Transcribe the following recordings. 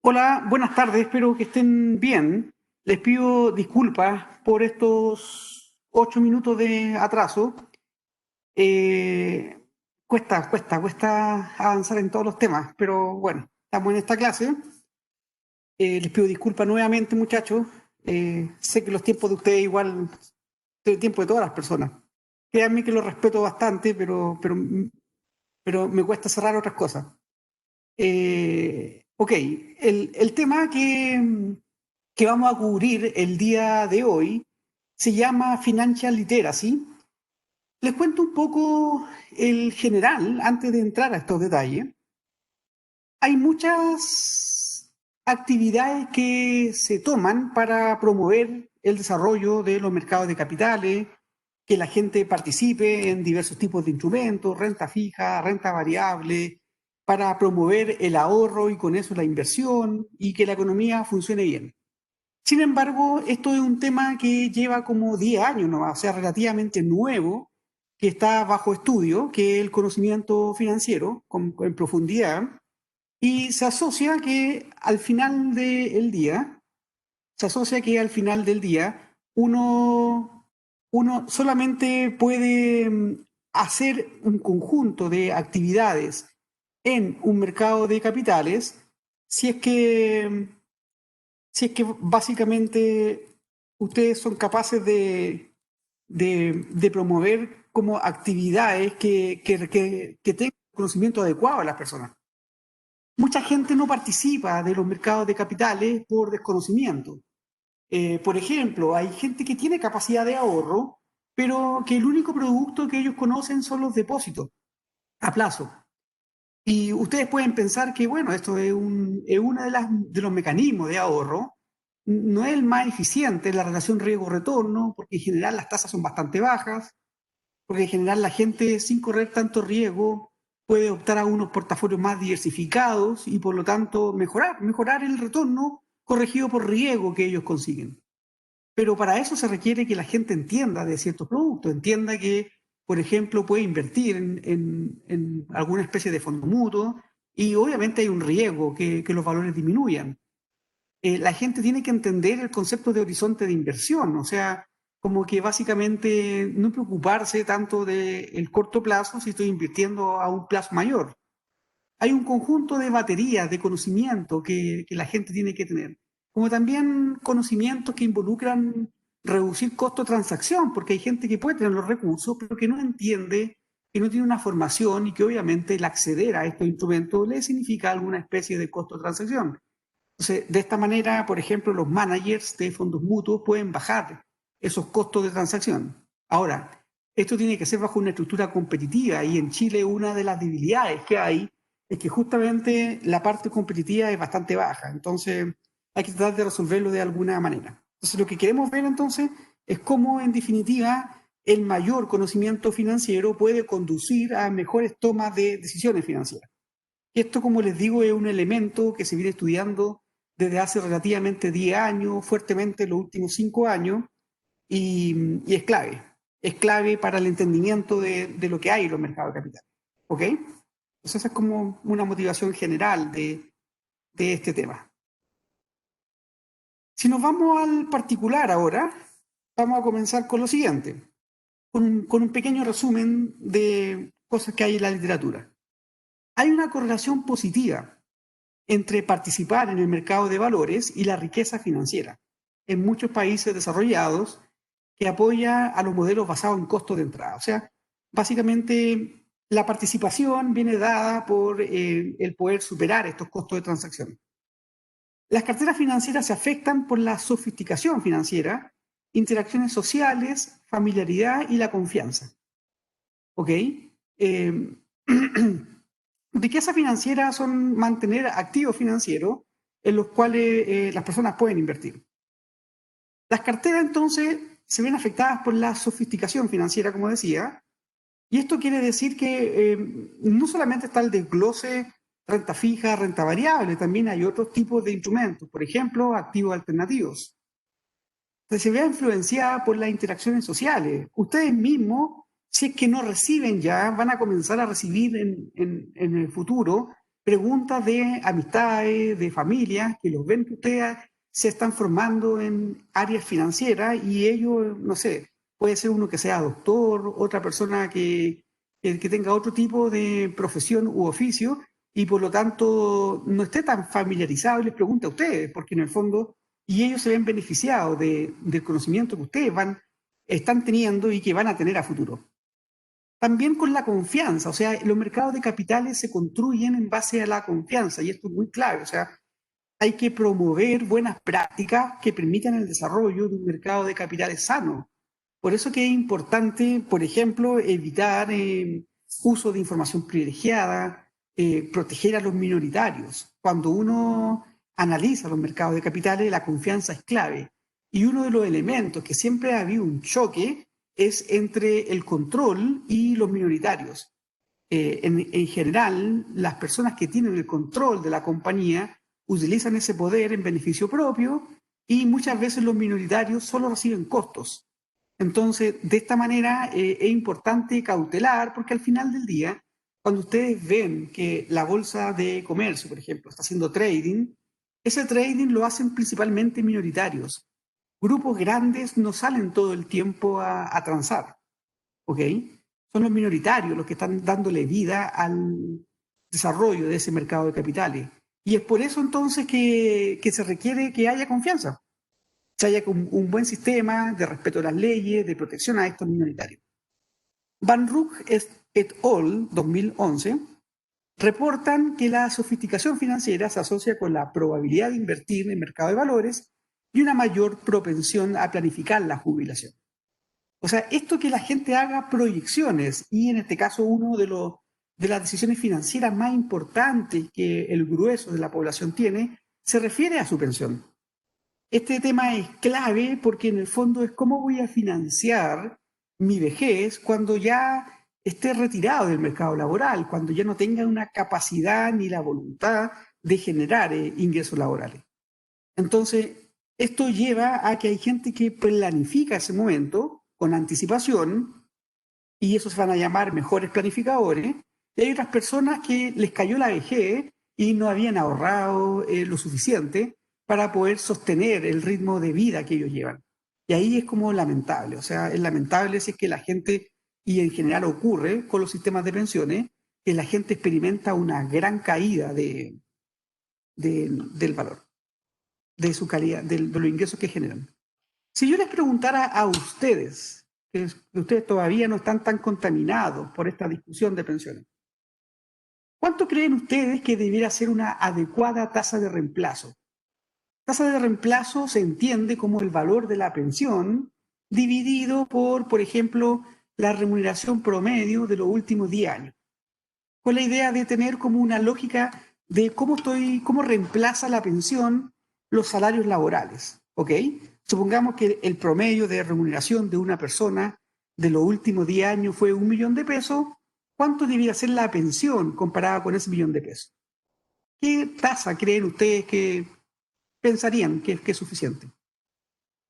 Hola, buenas tardes, espero que estén bien. Les pido disculpas por estos 8 minutos de atraso. Eh, cuesta avanzar en todos los temas, pero bueno, estamos en esta clase. Les pido disculpas nuevamente, muchachos. Sé que los tiempos de ustedes igual son el tiempo de todas las personas. Créanme que lo respeto bastante, pero me cuesta cerrar otras cosas. Ok, el tema que vamos a cubrir el día de hoy se llama Financial Literacy. Les cuento un poco el general antes de entrar a estos detalles. Hay muchas actividades que se toman para promover el desarrollo de los mercados de capitales, que la gente participe en diversos tipos de instrumentos, renta fija, renta variable, para promover el ahorro y con eso la inversión y que la economía funcione bien. Sin embargo, esto es un tema que lleva como 10 años nomás, o sea, relativamente nuevo, que está bajo estudio, que es el conocimiento financiero en profundidad, y se asocia que al final del día uno solamente puede hacer un conjunto de actividades en un mercado de capitales si es que, si es que básicamente ustedes son capaces de promover como actividades que tengan conocimiento adecuado a las personas. Mucha gente no participa de los mercados de capitales por desconocimiento. Por ejemplo, hay gente que tiene capacidad de ahorro, pero que el único producto que ellos conocen son los depósitos a plazo. Y ustedes pueden pensar que, bueno, esto es uno de los mecanismos de ahorro, no es el más eficiente en la relación riesgo-retorno, porque en general las tasas son bastante bajas, porque en general la gente sin correr tanto riesgo puede optar a unos portafolios más diversificados y por lo tanto mejorar el retorno corregido por riesgo que ellos consiguen. Pero para eso se requiere que la gente entienda de ciertos productos, entienda que, por ejemplo, puede invertir en alguna especie de fondo mutuo y obviamente hay un riesgo que los valores disminuyan. La gente tiene que entender el concepto de horizonte de inversión, o sea, como que básicamente no preocuparse tanto del corto plazo si estoy invirtiendo a un plazo mayor. Hay un conjunto de baterías de conocimiento que la gente tiene que tener, como también conocimientos que involucran reducir costo de transacción, porque hay gente que puede tener los recursos, pero que no entiende, que no tiene una formación y que obviamente el acceder a estos instrumentos le significa alguna especie de costo de transacción. Entonces, de esta manera, por ejemplo, los managers de fondos mutuos pueden bajar esos costos de transacción. Ahora, esto tiene que ser bajo una estructura competitiva y en Chile una de las debilidades que hay es que justamente la parte competitiva es bastante baja. Entonces, hay que tratar de resolverlo de alguna manera. Entonces, lo que queremos ver entonces es cómo, en definitiva, el mayor conocimiento financiero puede conducir a mejores tomas de decisiones financieras. Esto, como les digo, es un elemento que se viene estudiando desde hace relativamente 10 años, fuertemente en los últimos 5 años, y es clave. Es clave para el entendimiento de lo que hay en los mercados de capital. ¿Ok? Entonces, esa es como una motivación general de este tema. Si nos vamos al particular ahora, vamos a comenzar con lo siguiente, con un pequeño resumen de cosas que hay en la literatura. Hay una correlación positiva entre participar en el mercado de valores y la riqueza financiera en muchos países desarrollados que apoya a los modelos basados en costos de entrada. O sea, básicamente la participación viene dada por el poder superar estos costos de transacción. Las carteras financieras se afectan por la sofisticación financiera, interacciones sociales, familiaridad y la confianza. ¿Ok? Eh, riqueza financiera son mantener activos financieros en los cuales las personas pueden invertir. Las carteras entonces se ven afectadas por la sofisticación financiera, como decía, y esto quiere decir que no solamente está el desglose renta fija, renta variable, también hay otros tipos de instrumentos, por ejemplo, activos alternativos. Entonces se ve influenciada por las interacciones sociales. Ustedes mismos, si es que no reciben ya, van a comenzar a recibir en el futuro preguntas de amistades, de familias, que los ven que ustedes se están formando en áreas financieras y ellos, no sé, puede ser uno que sea doctor, otra persona que tenga otro tipo de profesión u oficio y por lo tanto no esté tan familiarizado y les pregunta a ustedes, porque en el fondo, y ellos se ven beneficiados del conocimiento que ustedes están teniendo y que van a tener a futuro. También con la confianza, o sea, los mercados de capitales se construyen en base a la confianza y esto es muy clave, o sea, hay que promover buenas prácticas que permitan el desarrollo de un mercado de capitales sano. Por eso que es importante, por ejemplo, evitar uso de información privilegiada, proteger a los minoritarios. Cuando uno analiza los mercados de capitales, la confianza es clave. Y uno de los elementos que siempre ha habido un choque es entre el control y los minoritarios. En general, las personas que tienen el control de la compañía utilizan ese poder en beneficio propio y muchas veces los minoritarios solo reciben costos. Entonces, de esta manera es importante cautelar porque al final del día, cuando ustedes ven que la bolsa de comercio, por ejemplo, está haciendo trading, ese trading lo hacen principalmente minoritarios. Grupos grandes no salen todo el tiempo a transar, ¿ok? Son los minoritarios los que están dándole vida al desarrollo de ese mercado de capitales. Y es por eso entonces que se requiere que haya confianza, que haya un buen sistema de respeto a las leyes, de protección a estos minoritarios. Van Rook et al. 2011 reportan que la sofisticación financiera se asocia con la probabilidad de invertir en el mercado de valores y una mayor propensión a planificar la jubilación. O sea, esto que la gente haga proyecciones y en este caso de las decisiones financieras más importantes que el grueso de la población tiene, se refiere a su pensión. Este tema es clave porque en el fondo es cómo voy a financiar mi vejez cuando ya esté retirado del mercado laboral, cuando ya no tenga una capacidad ni la voluntad de generar ingresos laborales. Entonces, esto lleva a que hay gente que planifica ese momento con anticipación y esos se van a llamar mejores planificadores. Y hay otras personas que les cayó la vejez y no habían ahorrado lo suficiente para poder sostener el ritmo de vida que ellos llevan. Y ahí es como lamentable, o sea, es lamentable si es que la gente, y en general ocurre con los sistemas de pensiones, que la gente experimenta una gran caída del valor, de su calidad, de los ingresos que generan. Si yo les preguntara a ustedes, que ustedes todavía no están tan contaminados por esta discusión de pensiones, ¿cuánto creen ustedes que debiera ser una adecuada tasa de reemplazo? Tasa de reemplazo se entiende como el valor de la pensión dividido por ejemplo, la remuneración promedio de los últimos 10 años. Con la idea de tener como una lógica de cómo reemplaza la pensión los salarios laborales, ¿ok? Supongamos que el promedio de remuneración de una persona de los últimos 10 años fue 1.000.000 de pesos. ¿Cuánto debería ser la pensión comparada con ese 1.000.000 de pesos? ¿Qué tasa creen ustedes que pensarían que es suficiente?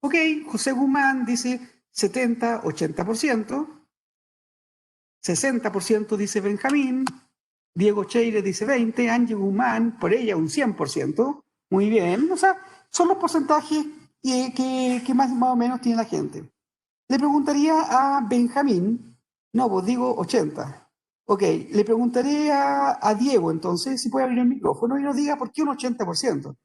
Ok, José Guzmán dice 70-80%, 60% dice Benjamín, Diego Cheire dice 20%, Angie Guzmán, por ella un 100%. Muy bien, o sea, son los porcentajes que más o menos tiene la gente. Le preguntaría a Benjamín, no, pues digo 80. Ok, le preguntaré a Diego entonces si puede abrir el micrófono y nos diga por qué un 80%.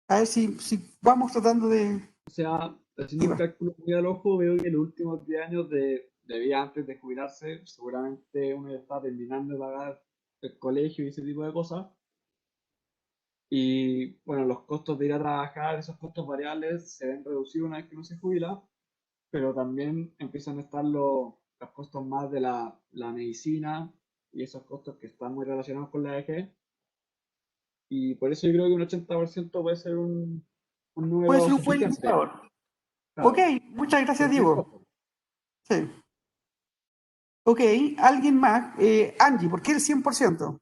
A ver si vamos tratando de... O sea, haciendo un cálculo muy al ojo, veo que en los últimos 10 años de vida antes de jubilarse, seguramente uno ya está terminando de pagar el colegio y ese tipo de cosas. Y bueno, los costos de ir a trabajar, esos costos variables se ven reducidos una vez que uno se jubila, pero también empiezan a estar los costos más de la medicina y esos costos que están muy relacionados con la vejez. Y por eso yo creo que un 80% puede ser un Puede número ser un buen suficiente. indicador. Ok, Claro, muchas gracias, según el Diego. costo. Sí. Ok, alguien más. Angie, ¿por qué el 100%?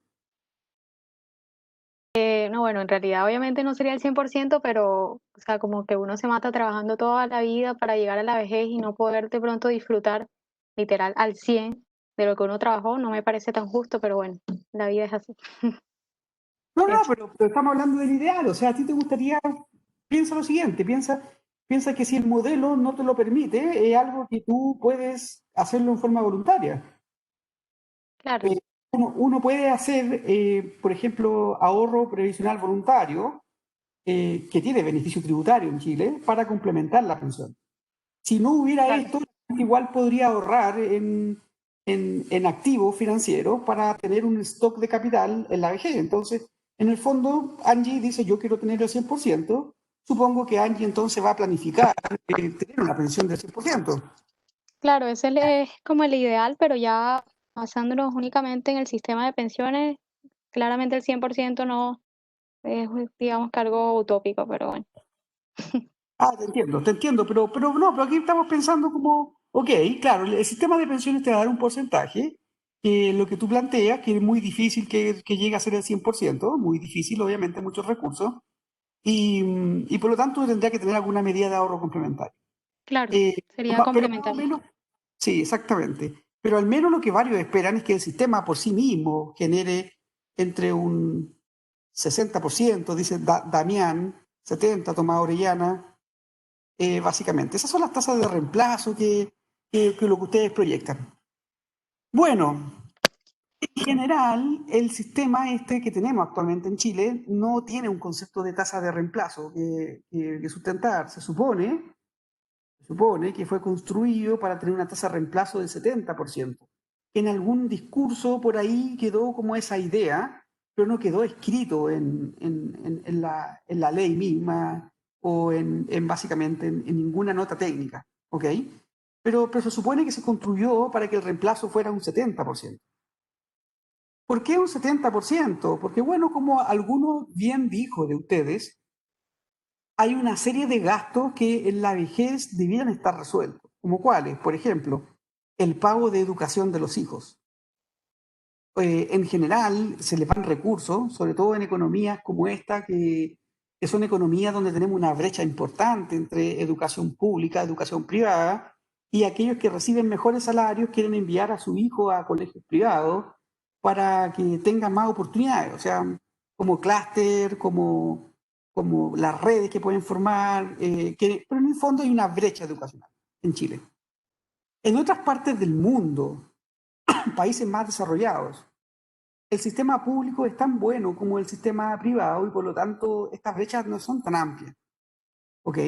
No, bueno, en realidad obviamente no sería el 100%, pero, o sea, como que uno se mata trabajando toda la vida para llegar a la vejez y no poder de pronto disfrutar literal al 100 de lo que uno trabajó, no me parece tan justo, pero bueno, la vida es así. No, no, Es, pero estamos hablando del ideal. O sea, a ti te gustaría, piensa lo siguiente, piensa que si el modelo no te lo permite, es algo que tú puedes hacerlo en forma voluntaria. claro, Eh, uno puede hacer, por ejemplo, ahorro previsional voluntario, que tiene beneficio tributario en Chile, para complementar la pensión. Si no hubiera claro. esto, igual podría ahorrar en activos financieros para tener un stock de capital en la vejez. Entonces, en el fondo, Angie dice, yo quiero tener el 100%. Supongo que Angie entonces va a planificar tener una pensión del 100%. Claro, es como el ideal, pero ya basándonos únicamente en el sistema de pensiones, claramente el 100% no es, digamos que algo utópico, pero bueno. Ah, te entiendo, pero no, pero aquí estamos pensando como, ok, claro, el sistema de pensiones te va a dar un porcentaje, que lo que tú planteas, que es muy difícil que llegue a ser el 100%, muy difícil, obviamente, muchos recursos, y por lo tanto tendría que tener alguna medida de ahorro complementario. Claro, Eh, sería pero más o complementario. menos, sí, exactamente. Pero al menos lo que varios esperan es que el sistema por sí mismo genere entre un 60%, dice Damián, 70%, Tomás Orellana, básicamente. Esas son las tasas de reemplazo que lo que ustedes proyectan. Bueno, en general, el sistema este que tenemos actualmente en Chile no tiene un concepto de tasa de reemplazo que sustentar. Se supone que fue construido para tener una tasa de reemplazo del 70%. En algún discurso por ahí quedó como esa idea, pero no quedó escrito en la ley misma o básicamente en ninguna nota técnica. ¿Ok? Pero se supone que se construyó para que el reemplazo fuera un 70%. ¿Por qué un 70%? Porque bueno, como alguno bien dijo de ustedes, hay una serie de gastos que en la vejez debieran estar resueltos, como cuáles, por ejemplo, el pago de educación de los hijos. En general se les van recursos, sobre todo en economías como esta, que son economías donde tenemos una brecha importante entre educación pública, educación privada, y aquellos que reciben mejores salarios quieren enviar a su hijo a colegios privados para que tengan más oportunidades, o sea, como clúster, como las redes que pueden formar, pero en el fondo hay una brecha educacional en Chile. En otras partes del mundo, países más desarrollados, el sistema público es tan bueno como el sistema privado y por lo tanto estas brechas no son tan amplias. ¿Ok?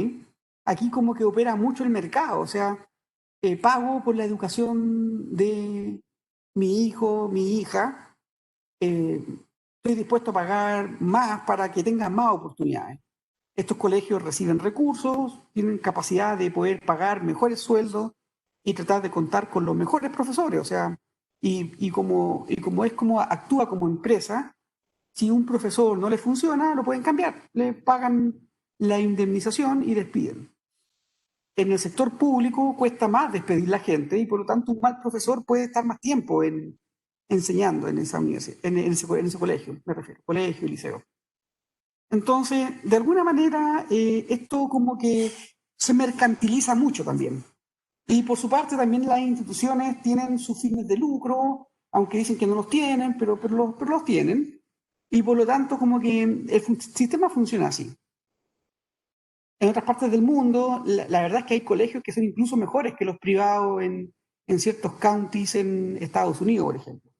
Aquí como que opera mucho el mercado, o sea, pago por la educación de mi hijo, mi hija, eh, estoy dispuesto a pagar más para que tengan más oportunidades. Estos colegios reciben recursos, tienen capacidad de poder pagar mejores sueldos y tratar de contar con los mejores profesores, o sea, y como es como actúa como empresa, si un profesor no le funciona, lo pueden cambiar, le pagan la indemnización y despiden. En el sector público cuesta más despedir la gente y por lo tanto un mal profesor puede estar más tiempo enseñando en esa universidad, en ese colegio, me refiero, colegio, liceo. Entonces, de alguna manera, esto como que se mercantiliza mucho también. Y por su parte, también las instituciones tienen sus fines de lucro, aunque dicen que no los tienen, pero los tienen. Y por lo tanto, como que el sistema funciona así. En otras partes del mundo, la verdad es que hay colegios que son incluso mejores que los privados en ciertos counties en Estados Unidos, por ejemplo.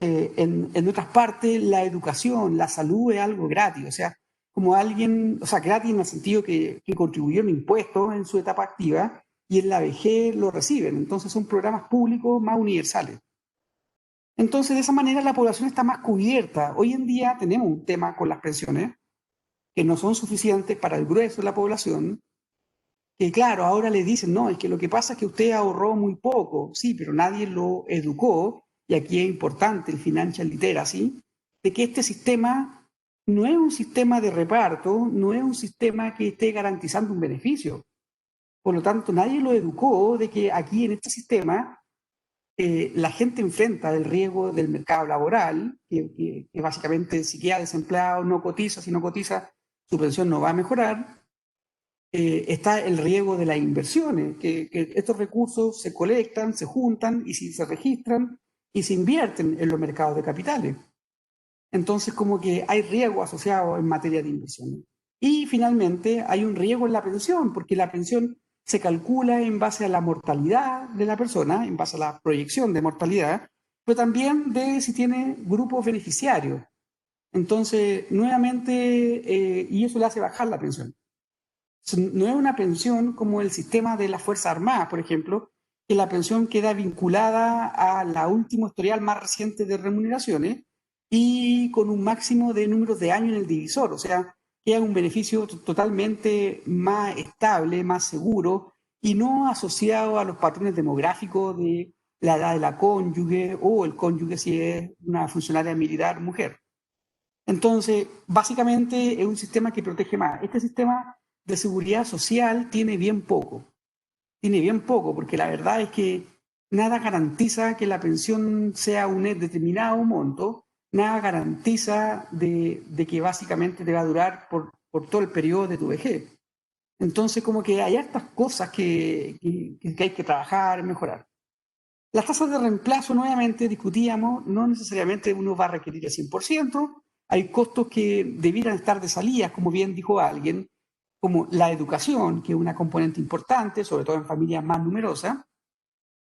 En otras partes, la educación, la salud es algo gratis, o sea, como alguien, o sea, gratis en el sentido que contribuyó en impuestos en su etapa activa y en la vejez lo reciben. Entonces son programas públicos más universales. Entonces, de esa manera la población está más cubierta. Hoy en día tenemos un tema con las pensiones que no son suficientes para el grueso de la población, que claro, ahora le dicen, no, es que lo que pasa es que usted ahorró muy poco, sí, pero nadie lo educó, y aquí es importante el financial literacy, de que este sistema no es un sistema de reparto, no es un sistema que esté garantizando un beneficio. Por lo tanto, nadie lo educó de que aquí en este sistema la gente enfrenta el riesgo del mercado laboral, que básicamente si queda desempleado, no cotiza, si no cotiza, su pensión no va a mejorar. Está el riesgo de las inversiones, que estos recursos se colectan, se juntan y si se registran y se invierten en los mercados de capitales. Entonces, como que hay riesgo asociado en materia de inversión. Y finalmente, hay un riesgo en la pensión, porque la pensión se calcula en base a la mortalidad de la persona, en base a la proyección de mortalidad, pero también de si tiene grupos beneficiarios. Entonces, nuevamente, y eso le hace bajar la pensión. No es una pensión como el sistema de las Fuerzas Armadas, por ejemplo, que la pensión queda vinculada a la última historial más reciente de remuneraciones y con un máximo de números de años en el divisor, o sea, queda un beneficio totalmente más estable, más seguro y no asociado a los patrones demográficos de la edad de la cónyuge o el cónyuge si es una funcionaria militar mujer. Entonces, básicamente es un sistema que protege más. Este sistema de seguridad social tiene bien poco, porque la verdad es que nada garantiza que la pensión sea un determinado monto, nada garantiza de que básicamente te va a durar por todo el periodo de tu vejez. Entonces, como que hay hartas cosas que hay que trabajar, mejorar. Las tasas de reemplazo, nuevamente discutíamos, no necesariamente uno va a requerir el 100%, hay costos que debieran estar de salida, como bien dijo alguien, como la educación, que es una componente importante, sobre todo en familias más numerosas.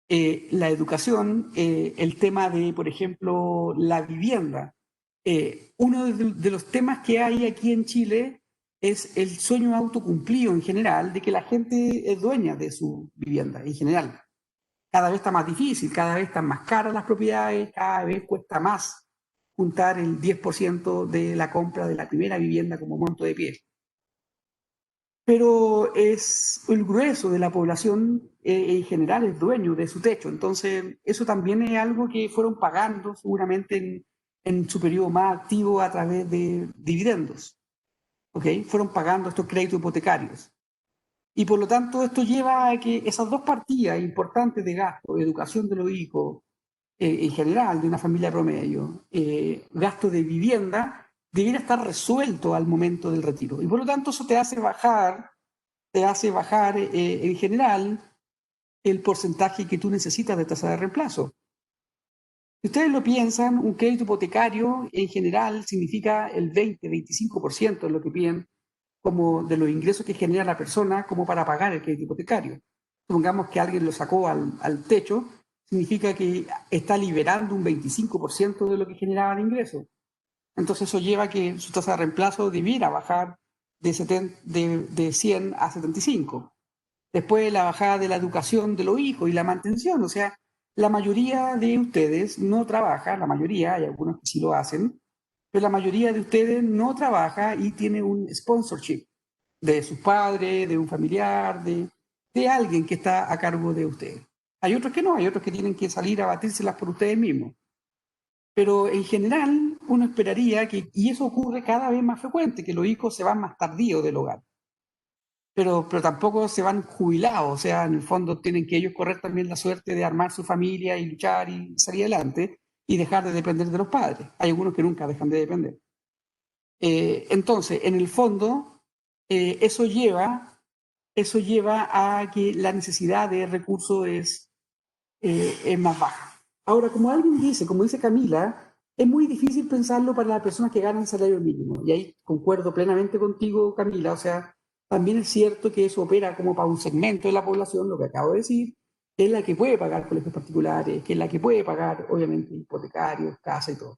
La educación, el tema de, por ejemplo, la vivienda. Uno de los temas que hay aquí en Chile es el sueño autocumplido en general, de que la gente es dueña de su vivienda en general. Cada vez está más difícil, cada vez están más caras las propiedades, cada vez cuesta más juntar el 10% de la compra de la primera vivienda como monto de pie. Pero es el grueso de la población en general es dueño de su techo, entonces eso también es algo que fueron pagando seguramente en su periodo más activo a través de dividendos, ¿ok? Fueron pagando estos créditos hipotecarios. Y por lo tanto esto lleva a que esas dos partidas importantes de gasto, educación de los hijos, en general de una familia promedio, gasto de vivienda, debiera estar resuelto al momento del retiro. Y por lo tanto eso te hace bajar en general el porcentaje que tú necesitas de tasa de reemplazo. Si ustedes lo piensan, un crédito hipotecario en general significa el 20-25% de lo que piden como de los ingresos que genera la persona como para pagar el crédito hipotecario. Supongamos que alguien lo sacó al techo, significa que está liberando un 25% de lo que generaba de ingresos. Entonces eso lleva a que su tasa de reemplazo debiera bajar de 100 a 75. Después la bajada de la educación de los hijos y la mantención. O sea, la mayoría de ustedes no trabaja, la mayoría, hay algunos que sí lo hacen, pero la mayoría de ustedes no trabaja y tiene un sponsorship de sus padres, de un familiar, de alguien que está a cargo de ustedes. Hay otros que no, hay otros que tienen que salir a batírselas por ustedes mismos. Pero en general uno esperaría que, y eso ocurre cada vez más frecuente, que los hijos se van más tardío del hogar. Pero tampoco se van jubilados, o sea, en el fondo tienen que ellos correr también la suerte de armar su familia y luchar y salir adelante y dejar de depender de los padres. Hay algunos que nunca dejan de depender. Entonces, en el fondo, eso lleva a que la necesidad de recursos es más baja. Ahora, como alguien dice, como dice Camila, es muy difícil pensarlo para las personas que ganan salario mínimo. Y ahí concuerdo plenamente contigo, Camila. O sea, también es cierto que eso opera como para un segmento de la población, lo que acabo de decir, que es la que puede pagar colegios particulares, que es la que puede pagar, obviamente, hipotecarios, casa y todo.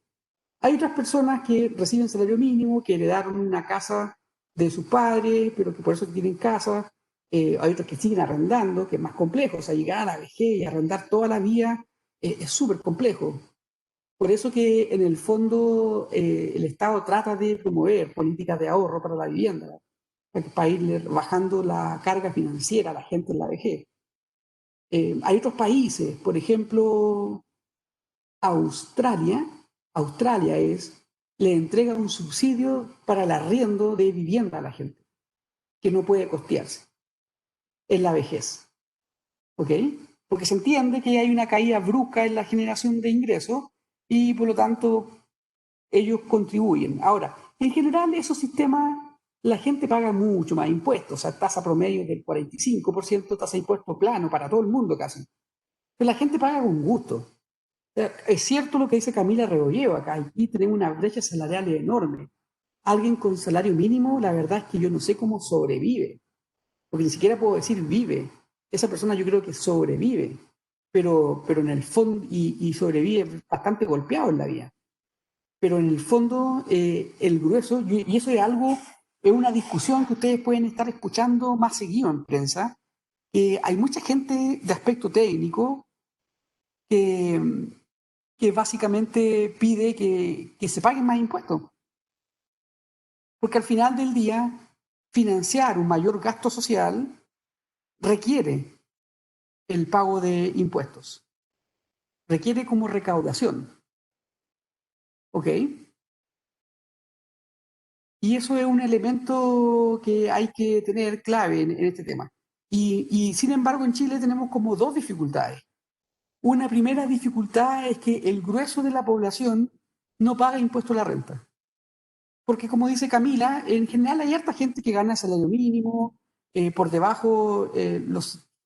Hay otras personas que reciben salario mínimo, que heredaron una casa de sus padres, pero que por eso tienen casa. Hay otros que siguen arrendando, que es más complejo. O sea, llegar a la vejez y arrendar toda la vida es súper complejo. Por eso que en el fondo el Estado trata de promover políticas de ahorro para la vivienda, para irle bajando la carga financiera a la gente en la vejez. Hay otros países, por ejemplo, Australia, le entrega un subsidio para el arriendo de vivienda a la gente, que no puede costearse en la vejez. ¿Ok? Porque se entiende que hay una caída brusca en la generación de ingresos y por lo tanto ellos contribuyen. Ahora, en general esos sistemas la gente paga mucho más impuestos, o sea, tasa promedio del 45%, tasa de impuesto plano para todo el mundo casi. Pero la gente paga con gusto. Es cierto lo que dice Camila Rebolledo acá. Aquí tenemos una brecha salarial enorme. Alguien con salario mínimo, la verdad es que yo no sé cómo sobrevive, porque ni siquiera puedo decir vive. Esa persona yo creo que sobrevive, pero en el fondo, y sobrevive bastante golpeado en la vida. Pero en el fondo, el grueso, y eso es algo, es una discusión que ustedes pueden estar escuchando más seguido en prensa. Hay mucha gente de aspecto técnico que, que básicamente pide que se paguen más impuestos. Porque al final del día, financiar un mayor gasto social requiere el pago de impuestos, requiere como recaudación, ¿ok? Y eso es un elemento que hay que tener clave en este tema. Y sin embargo, en Chile tenemos como dos dificultades. Una primera dificultad es que el grueso de la población no paga impuesto a la renta. Porque como dice Camila, en general hay harta gente que gana salario mínimo, por debajo,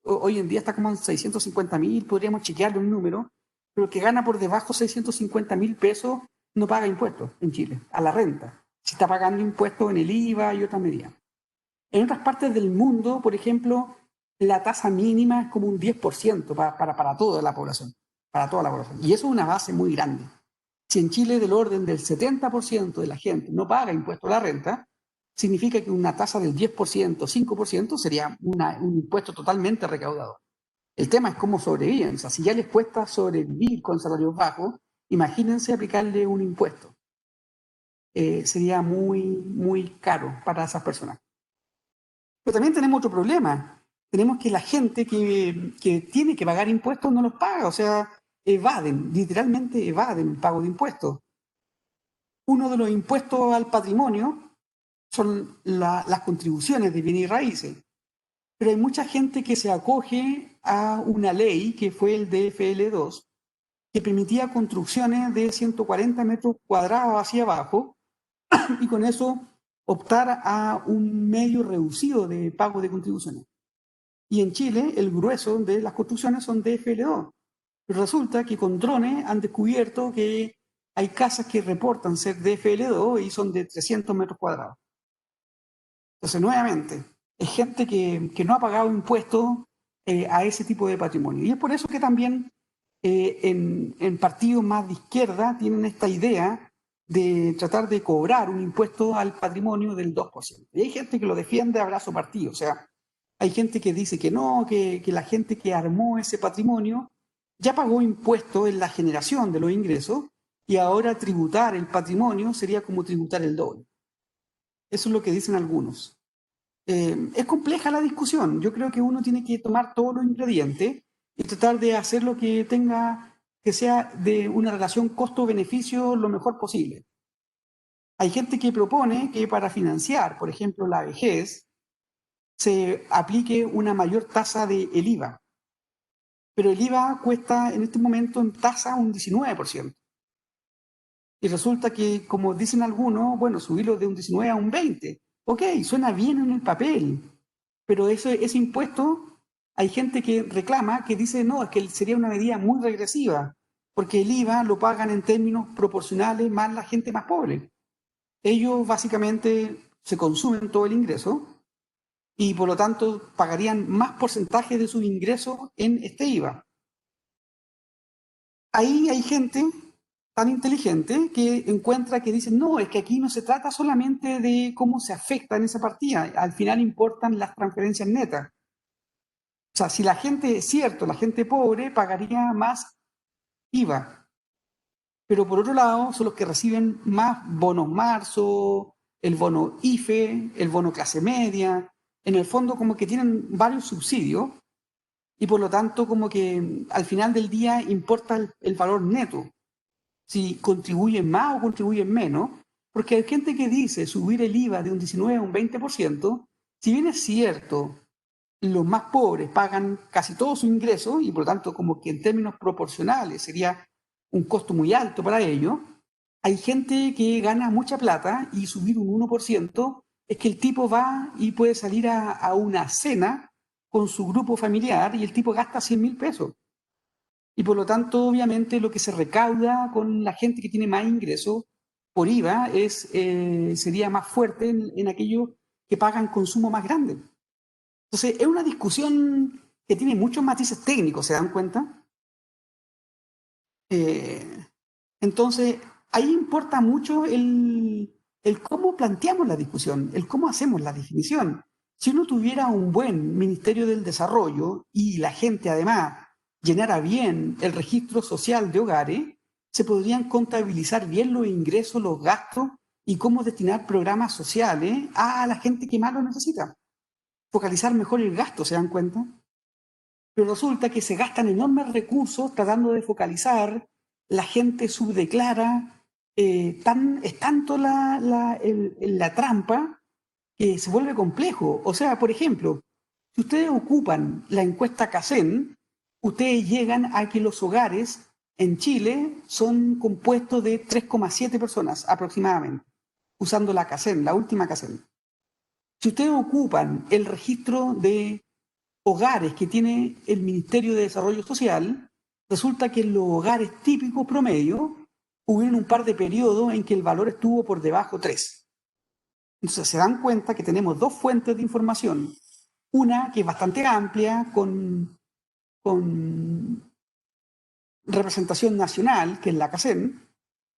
hoy en día está como en 650.000, podríamos chequearle un número, pero que gana por debajo 650.000 pesos no paga impuestos en Chile, a la renta. Se está pagando impuestos en el IVA y otras medidas. En otras partes del mundo, por ejemplo, la tasa mínima es como un 10% para toda la población, para toda la población. Y eso es una base muy grande. Si en Chile del orden del 70% de la gente no paga impuesto a la renta, significa que una tasa del 10%, 5% sería un impuesto totalmente recaudador. El tema es cómo sobreviven. O sea, si ya les cuesta sobrevivir con salarios bajos, imagínense aplicarle un impuesto. Sería muy, muy caro para esas personas. Pero también tenemos otro problema. Tenemos que la gente que tiene que pagar impuestos no los paga, o sea, evaden, literalmente evaden el pago de impuestos. Uno de los impuestos al patrimonio son las contribuciones de bienes y raíces, pero hay mucha gente que se acoge a una ley que fue el DFL2, que permitía construcciones de 140 metros cuadrados hacia abajo y con eso optar a un medio reducido de pago de contribuciones. Y en Chile el grueso de las construcciones son DFL2. Pero resulta que con drones han descubierto que hay casas que reportan ser DFL2 y son de 300 metros cuadrados. Entonces, nuevamente, es gente que no ha pagado impuestos a ese tipo de patrimonio. Y es por eso que también en partidos más de izquierda tienen esta idea de tratar de cobrar un impuesto al patrimonio del 2%. Y hay gente que lo defiende a brazo partido. O sea, hay gente que dice que no, que la gente que armó ese patrimonio ya pagó impuestos en la generación de los ingresos y ahora tributar el patrimonio sería como tributar el doble. Eso es lo que dicen algunos. Es compleja la discusión. Yo creo que uno tiene que tomar todos los ingredientes y tratar de hacer lo que tenga, que sea de una relación costo-beneficio lo mejor posible. Hay gente que propone que para financiar, por ejemplo, la vejez, se aplique una mayor tasa del IVA. Pero el IVA cuesta en este momento en tasa un 19%. Y resulta que, como dicen algunos, bueno, subirlo de un 19 a un 20. Ok, suena bien en el papel, pero ese impuesto, hay gente que reclama, que dice, no, es que sería una medida muy regresiva, porque el IVA lo pagan en términos proporcionales más la gente más pobre. Ellos básicamente se consumen todo el ingreso y por lo tanto pagarían más porcentaje de sus ingresos en este IVA. Ahí hay gente tan inteligente que encuentra que dice, no, es que aquí no se trata solamente de cómo se afecta en esa partida, al final importan las transferencias netas. O sea, si la gente, es cierto, la gente pobre pagaría más IVA, pero por otro lado son los que reciben más bonos marzo, el bono IFE, el bono clase media, en el fondo como que tienen varios subsidios y por lo tanto como que al final del día importa el valor neto, si contribuyen más o contribuyen menos, porque hay gente que dice subir el IVA de un 19 a un 20%, si bien es cierto, los más pobres pagan casi todo su ingreso y por lo tanto como que en términos proporcionales sería un costo muy alto para ellos, hay gente que gana mucha plata y subir un 1% es que el tipo va y puede salir a una cena con su grupo familiar y el tipo gasta 100.000 pesos. y por lo tanto, obviamente, lo que se recauda con la gente que tiene más ingresos por IVA sería más fuerte en aquellos que pagan consumo más grande. Entonces, es una discusión que tiene muchos matices técnicos, ¿se dan cuenta? Eh, entonces, ahí importa mucho el cómo planteamos la discusión, el cómo hacemos la definición. Si uno tuviera un buen Ministerio del Desarrollo y la gente además llenara bien el registro social de hogares, se podrían contabilizar bien los ingresos, los gastos y cómo destinar programas sociales a la gente que más lo necesita. Focalizar mejor el gasto, ¿se dan cuenta? Pero resulta que se gastan enormes recursos tratando de focalizar, la gente subdeclara, es tanto la trampa que se vuelve complejo. O sea, por ejemplo, si ustedes ocupan la encuesta CACEN, ustedes llegan a que los hogares en Chile son compuestos de 3,7 personas aproximadamente, usando la CACEN, la última CACEN. Si ustedes ocupan el registro de hogares que tiene el Ministerio de Desarrollo Social, resulta que en los hogares típicos promedio hubieron un par de periodos en que el valor estuvo por debajo 3. Entonces se dan cuenta que tenemos dos fuentes de información. Una que es bastante amplia, con representación nacional, que es la CACEN,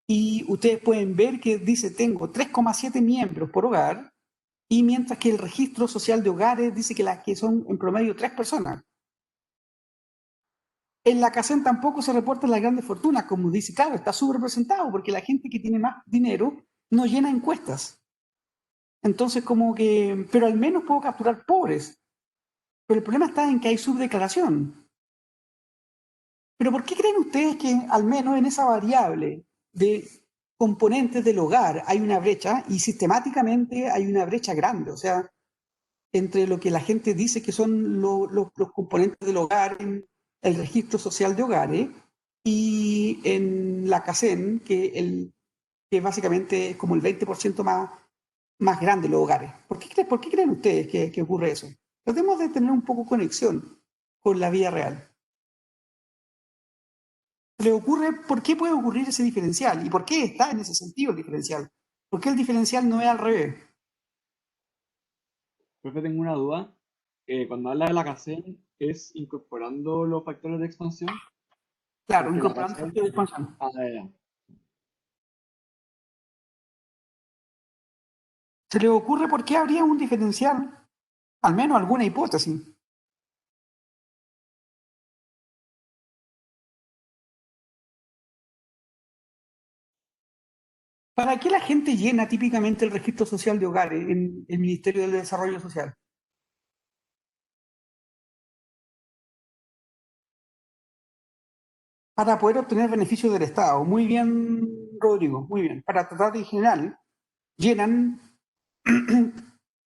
y ustedes pueden ver que dice tengo 3,7 miembros por hogar, y mientras que el registro social de hogares dice que son en promedio 3 personas. En la CACEN tampoco se reportan las grandes fortunas, como dice, claro, está subrepresentado porque la gente que tiene más dinero no llena encuestas. Entonces, pero al menos puedo capturar pobres. Pero el problema está en que hay subdeclaración. Pero ¿por qué creen ustedes que al menos en esa variable de componentes del hogar hay una brecha y sistemáticamente hay una brecha grande? O sea, entre lo que la gente dice que son los componentes del hogar en el registro social de hogares y en la CACEN, que básicamente es como el 20% más grande de los hogares. ¿Por qué creen ustedes que ocurre eso? Tratemos de tener un poco de conexión con la vida real. ¿Por qué puede ocurrir ese diferencial? ¿Y por qué está en ese sentido el diferencial? ¿Por qué el diferencial no es al revés? Profe, tengo una duda. Cuando habla de la CACEN, ¿es incorporando los factores de expansión? Claro, Porque la incorporando CACEN... factores de expansión. Ah, ya. ¿Se les ocurre por qué habría un diferencial? Al menos alguna hipótesis. ¿Para qué la gente llena típicamente el registro social de hogares en el Ministerio del Desarrollo Social? Para poder obtener beneficios del Estado. Muy bien, Rodrigo, muy bien. Para tratar de, en general, llenan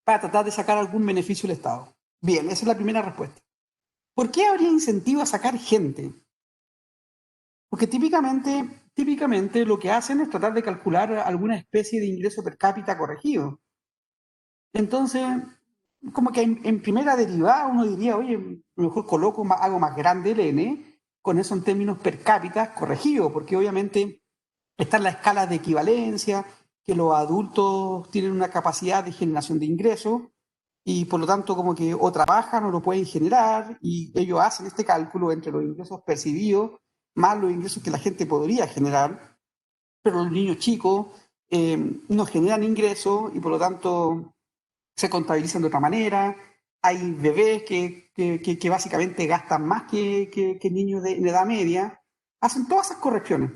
para tratar de sacar algún beneficio del Estado. Bien, esa es la primera respuesta. ¿Por qué habría incentivo a sacar gente? Porque típicamente lo que hacen es tratar de calcular alguna especie de ingreso per cápita corregido. Entonces, como que en primera derivada uno diría, oye, mejor hago más grande el N, con eso en términos per cápita corregido, porque obviamente está en la escala de equivalencia, que los adultos tienen una capacidad de generación de ingresos y por lo tanto como que o trabajan o lo pueden generar y ellos hacen este cálculo entre los ingresos percibidos más los ingresos que la gente podría generar, pero los niños chicos no generan ingresos y por lo tanto se contabilizan de otra manera. Hay bebés que básicamente gastan más que niños en edad media. Hacen todas esas correcciones.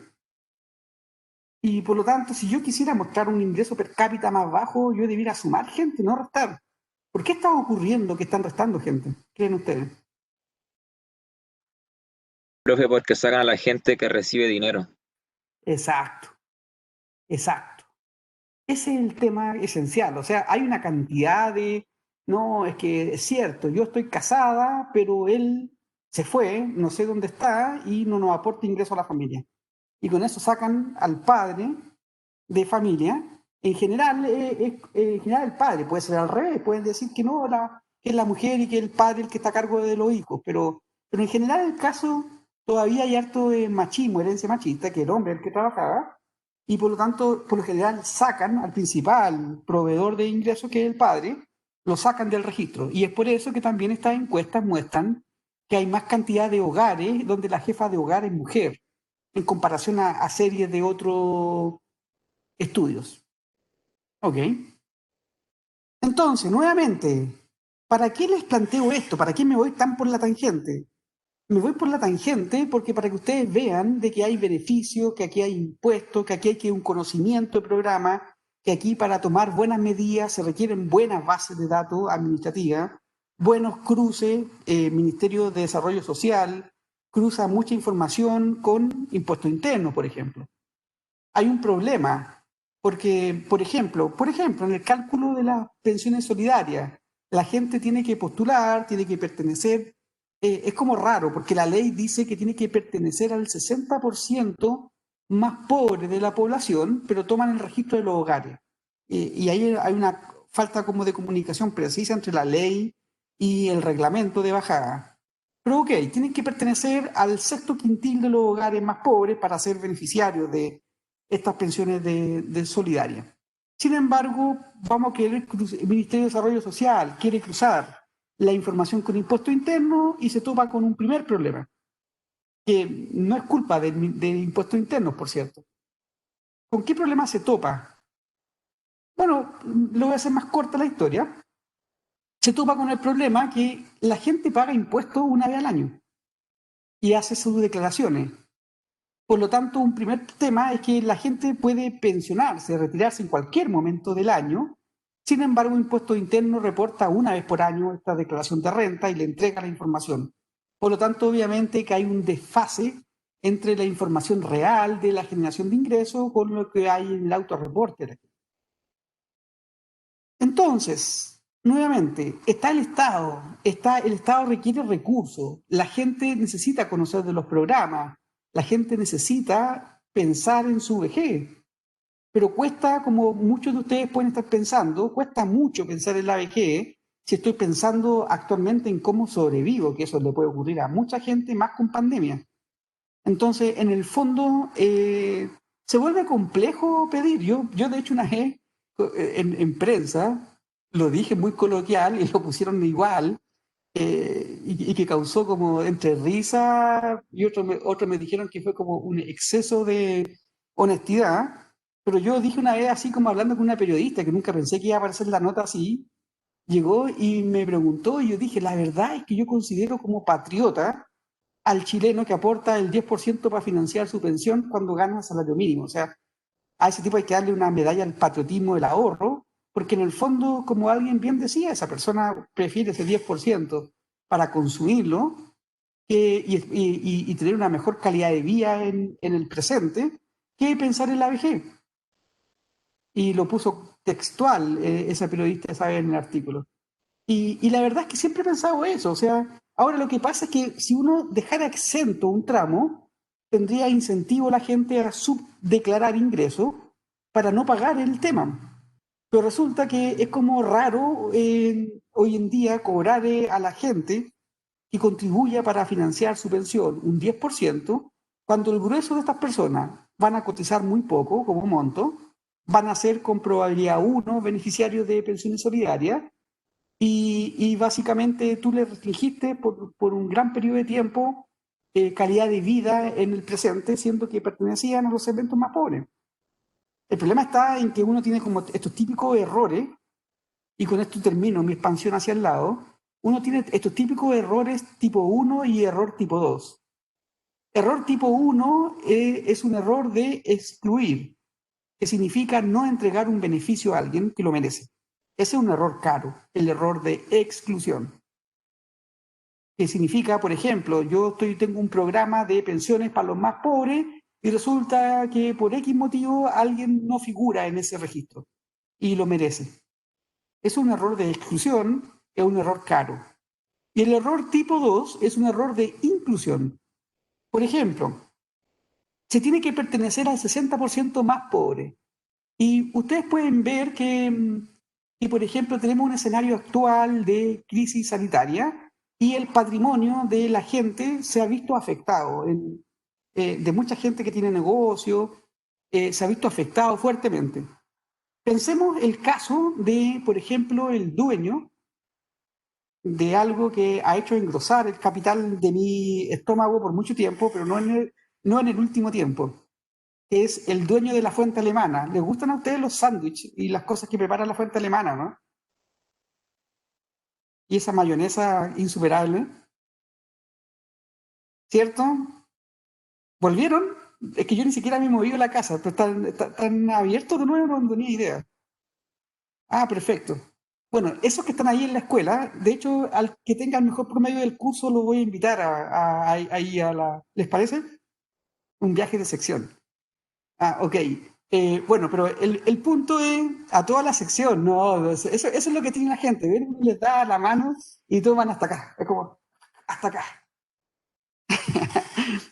Y por lo tanto, si yo quisiera mostrar un ingreso per cápita más bajo, yo debiera sumar gente, no restar. ¿Por qué está ocurriendo que están restando gente? ¿Creen ustedes? Profe, porque sacan a la gente que recibe dinero. Exacto, exacto. Ese es el tema esencial. O sea, hay una cantidad no, es que es cierto, yo estoy casada, pero él se fue, no sé dónde está y no nos aporta ingreso a la familia. Y con eso sacan al padre de familia. En general el padre, puede ser al revés, pueden decir que no, que es la mujer y que el padre el que está a cargo de los hijos, pero en general el caso todavía hay harto de machismo, herencia machista, que el hombre es el que trabajaba, y por lo tanto, por lo general, sacan al principal proveedor de ingresos, que es el padre, lo sacan del registro. Y es por eso que también estas encuestas muestran que hay más cantidad de hogares donde la jefa de hogar es mujer, en comparación a series de otros estudios. ¿Ok? Entonces, nuevamente, ¿para qué les planteo esto? ¿Para qué me voy tan por la tangente? Me voy por la tangente porque para que ustedes vean de que hay beneficios, que aquí hay impuestos, que aquí hay que un conocimiento de programa, que aquí para tomar buenas medidas se requieren buenas bases de datos administrativas, buenos cruces, Ministerio de Desarrollo Social, cruza mucha información con impuestos internos, por ejemplo. Hay un problema porque, por ejemplo, en el cálculo de las pensiones solidarias, la gente tiene que postular, tiene que pertenecer. Es como raro, porque la ley dice que tiene que pertenecer al 60% más pobre de la población, pero toman el registro de los hogares. Y ahí hay una falta como de comunicación precisa entre la ley y el reglamento de bajada. Pero ok, tienen que pertenecer al sexto quintil de los hogares más pobres para ser beneficiarios de estas pensiones de solidaria. Sin embargo, vamos a querer, el Ministerio de Desarrollo Social quiere cruzar la información con impuesto interno y se topa con un primer problema, que no es culpa de impuestos internos, por cierto. ¿Con qué problema se topa? Bueno, lo voy a hacer más corta la historia. Se topa con el problema que la gente paga impuestos una vez al año y hace sus declaraciones. Por lo tanto, un primer tema es que la gente puede pensionarse, retirarse en cualquier momento del año. Sin embargo, Impuesto Interno reporta una vez por año esta declaración de renta y le entrega la información. Por lo tanto, obviamente que hay un desfase entre la información real de la generación de ingresos con lo que hay en el autorreporte. Entonces, nuevamente, está el Estado requiere recursos, la gente necesita conocer de los programas, la gente necesita pensar en su vejez, pero cuesta, como muchos de ustedes pueden estar pensando, cuesta mucho pensar en la vejez si estoy pensando actualmente en cómo sobrevivo, que eso le puede ocurrir a mucha gente más con pandemia. Entonces, en el fondo, se vuelve complejo pedir. Yo de hecho, una vez en prensa lo dije muy coloquial y lo pusieron igual, y que causó como entre risa y otros me dijeron que fue como un exceso de honestidad. Pero yo dije una vez así como hablando con una periodista que nunca pensé que iba a aparecer la nota así, llegó y me preguntó y yo dije, la verdad es que yo considero como patriota al chileno que aporta el 10% para financiar su pensión cuando gana salario mínimo. O sea, a ese tipo hay que darle una medalla al patriotismo del ahorro, porque en el fondo, como alguien bien decía, esa persona prefiere ese 10% para consumirlo y tener una mejor calidad de vida en el presente que pensar en la vejez. Y lo puso textual esa periodista, sabe, en el artículo. Y la verdad es que siempre he pensado eso. O sea, ahora lo que pasa es que si uno dejara exento un tramo, tendría incentivo la gente a subdeclarar ingresos para no pagar el tema. Pero resulta que es como raro hoy en día cobrar a la gente que contribuya para financiar su pensión un 10%, cuando el grueso de estas personas van a cotizar muy poco como monto, van a ser con probabilidad 1 beneficiarios de pensiones solidarias y básicamente tú le restringiste por un gran periodo de tiempo calidad de vida en el presente, siendo que pertenecían a los segmentos más pobres. El problema está en que uno tiene como estos típicos errores, y con esto termino mi expansión hacia el lado, uno tiene estos típicos errores tipo 1 y error tipo 2. Error tipo 1 es un error de excluir, que significa no entregar un beneficio a alguien que lo merece. Ese es un error caro, el error de exclusión. Que significa, por ejemplo, tengo un programa de pensiones para los más pobres y resulta que por X motivo alguien no figura en ese registro y lo merece. Es un error de exclusión, es un error caro. Y el error tipo 2 es un error de inclusión. Por ejemplo, se tiene que pertenecer al 60% más pobre. Y ustedes pueden ver que, por ejemplo, tenemos un escenario actual de crisis sanitaria y el patrimonio de la gente se ha visto afectado, de mucha gente que tiene negocio, se ha visto afectado fuertemente. Pensemos el caso de, por ejemplo, el dueño de algo que ha hecho engrosar el capital de mi estómago por mucho tiempo, pero no en el último tiempo, que es el dueño de la fuente alemana. ¿Les gustan a ustedes los sándwiches y las cosas que prepara la fuente alemana, no? Y esa mayonesa insuperable, ¿cierto? ¿Volvieron? Es que yo ni siquiera me he movido la casa, pero están abiertos de nuevo, no tenía idea. Ah, perfecto. Bueno, esos que están ahí en la escuela, de hecho, al que tenga el mejor promedio del curso lo voy a invitar ahí a la... ¿Les parece? Un viaje de sección. Ah, ok. Bueno, pero el punto es a toda la sección, no, eso es lo que tiene la gente, ¿ven? Uno les da la mano y todos van hasta acá, es como, hasta acá.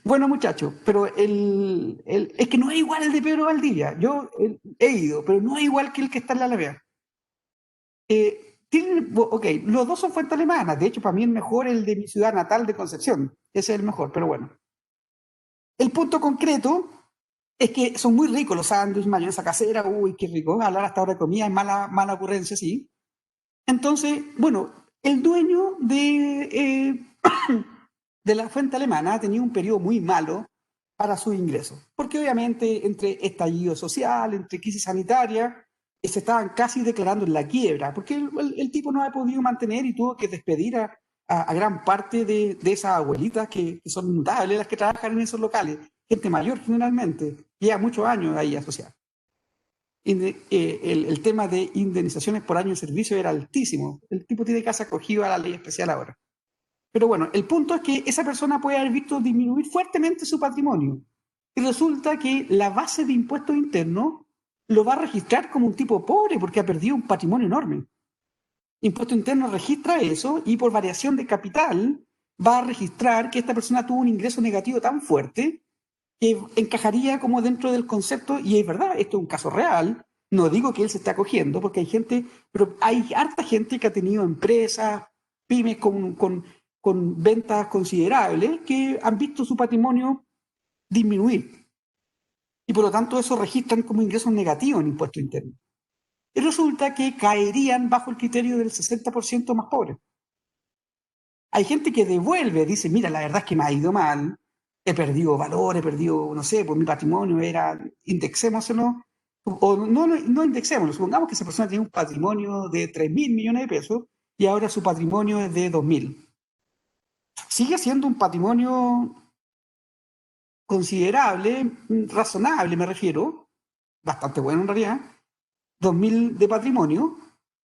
Bueno, muchachos, pero es que no es igual el de Pedro Valdivia. Yo he ido, pero no es igual que el que está en la Alameda. Ok, los dos son fuentes alemanas. De hecho, para mí es mejor el de mi ciudad natal de Concepción. Ese es el mejor, pero bueno. El punto concreto es que son muy ricos los sándwiches, mayonesa casera. Uy, qué rico. Hablar hasta ahora de comida es mala ocurrencia, sí. Entonces, bueno, el dueño de la fuente alemana ha tenido un periodo muy malo para sus ingresos, porque obviamente entre estallido social, entre crisis sanitaria, se estaban casi declarando en la quiebra, porque el tipo no ha podido mantener y tuvo que despedir a gran parte de esas abuelitas que son notables, las que trabajan en esos locales, gente mayor generalmente, lleva muchos años ahí asociada. El tema de indemnizaciones por año de servicio era altísimo. El tipo tiene casa acogido a la ley especial ahora. Pero bueno, el punto es que esa persona puede haber visto disminuir fuertemente su patrimonio. Y resulta que la base de impuestos internos lo va a registrar como un tipo pobre porque ha perdido un patrimonio enorme. Impuesto interno registra eso y por variación de capital va a registrar que esta persona tuvo un ingreso negativo tan fuerte que encajaría como dentro del concepto, y es verdad, esto es un caso real, no digo que él se esté acogiendo, porque hay gente, pero hay harta gente que ha tenido empresas, pymes con ventas considerables, que han visto su patrimonio disminuir, y por lo tanto eso registran como ingresos negativos en impuesto interno. Y resulta que caerían bajo el criterio del 60% más pobre. Hay gente que devuelve, dice, mira, la verdad es que me ha ido mal, he perdido valor, he perdido, no sé, pues mi patrimonio era, indexémoslo, o no indexémoslo, supongamos que esa persona tiene un patrimonio de 3.000 millones de pesos y ahora su patrimonio es de 2.000. Sigue siendo un patrimonio considerable, razonable me refiero, bastante bueno en realidad, 2.000 de patrimonio,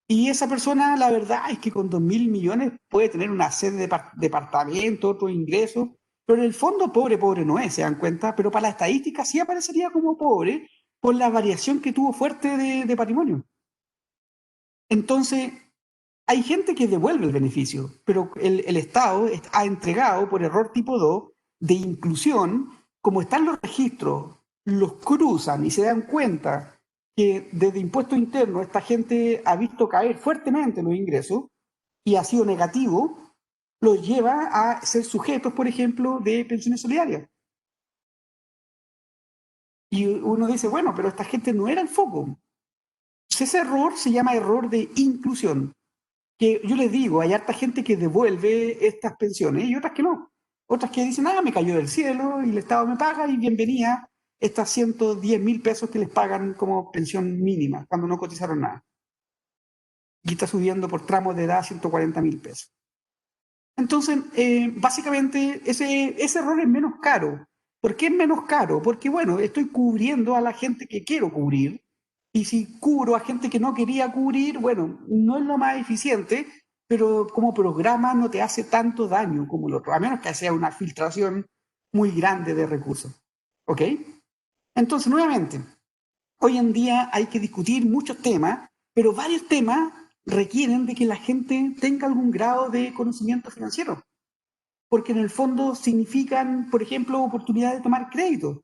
y esa persona, la verdad es que con 2.000 millones puede tener una serie de departamentos, otros ingresos, pero en el fondo pobre no es, se dan cuenta, pero para la estadística sí aparecería como pobre por la variación que tuvo fuerte de patrimonio. Entonces, hay gente que devuelve el beneficio, pero el Estado ha entregado por error tipo 2 de inclusión, como están los registros, los cruzan y se dan cuenta que desde impuesto interno esta gente ha visto caer fuertemente los ingresos y ha sido negativo, los lleva a ser sujetos, por ejemplo, de pensiones solidarias. Y uno dice, bueno, pero esta gente no era el foco. Ese error se llama error de inclusión. Que yo les digo, hay harta gente que devuelve estas pensiones y otras que no. Otras que dicen, me cayó del cielo y el Estado me paga y bienvenida estas 110.000 pesos que les pagan como pensión mínima cuando no cotizaron nada. Y está subiendo por tramos de edad 140.000 pesos. Entonces, básicamente, ese error es menos caro. ¿Por qué es menos caro? Porque, bueno, estoy cubriendo a la gente que quiero cubrir, y si cubro a gente que no quería cubrir, bueno, no es lo más eficiente, pero como programa no te hace tanto daño como el otro, a menos que sea una filtración muy grande de recursos. ¿Ok? Entonces, nuevamente, hoy en día hay que discutir muchos temas, pero varios temas requieren de que la gente tenga algún grado de conocimiento financiero, porque en el fondo significan, por ejemplo, oportunidad de tomar crédito.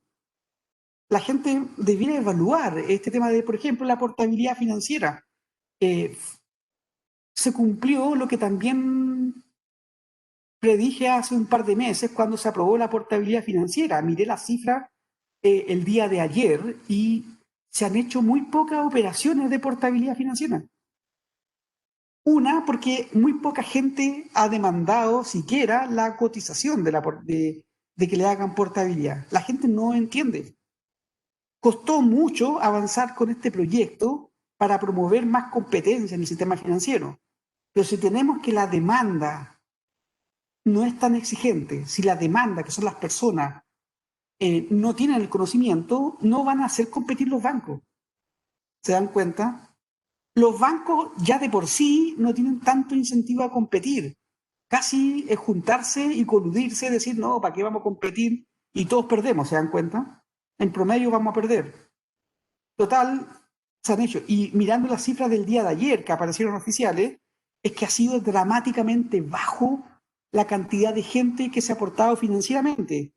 La gente debiera evaluar este tema de, por ejemplo, la portabilidad financiera. Se cumplió lo que también predije hace un par de meses cuando se aprobó la portabilidad financiera. Miré la cifra el día de ayer y se han hecho muy pocas operaciones de portabilidad financiera. Una, porque muy poca gente ha demandado siquiera la cotización de que le hagan portabilidad. La gente no entiende. Costó mucho avanzar con este proyecto para promover más competencia en el sistema financiero. Pero si tenemos que la demanda no es tan exigente, si la demanda, que son las personas, no tienen el conocimiento, no van a hacer competir los bancos. ¿Se dan cuenta? Los bancos ya de por sí no tienen tanto incentivo a competir. Casi es juntarse y coludirse, decir, no, ¿para qué vamos a competir? Y todos perdemos, ¿se dan cuenta? En promedio vamos a perder. Total, se han hecho. Y mirando las cifras del día de ayer que aparecieron oficiales, es que ha sido dramáticamente bajo la cantidad de gente que se ha aportado financieramente.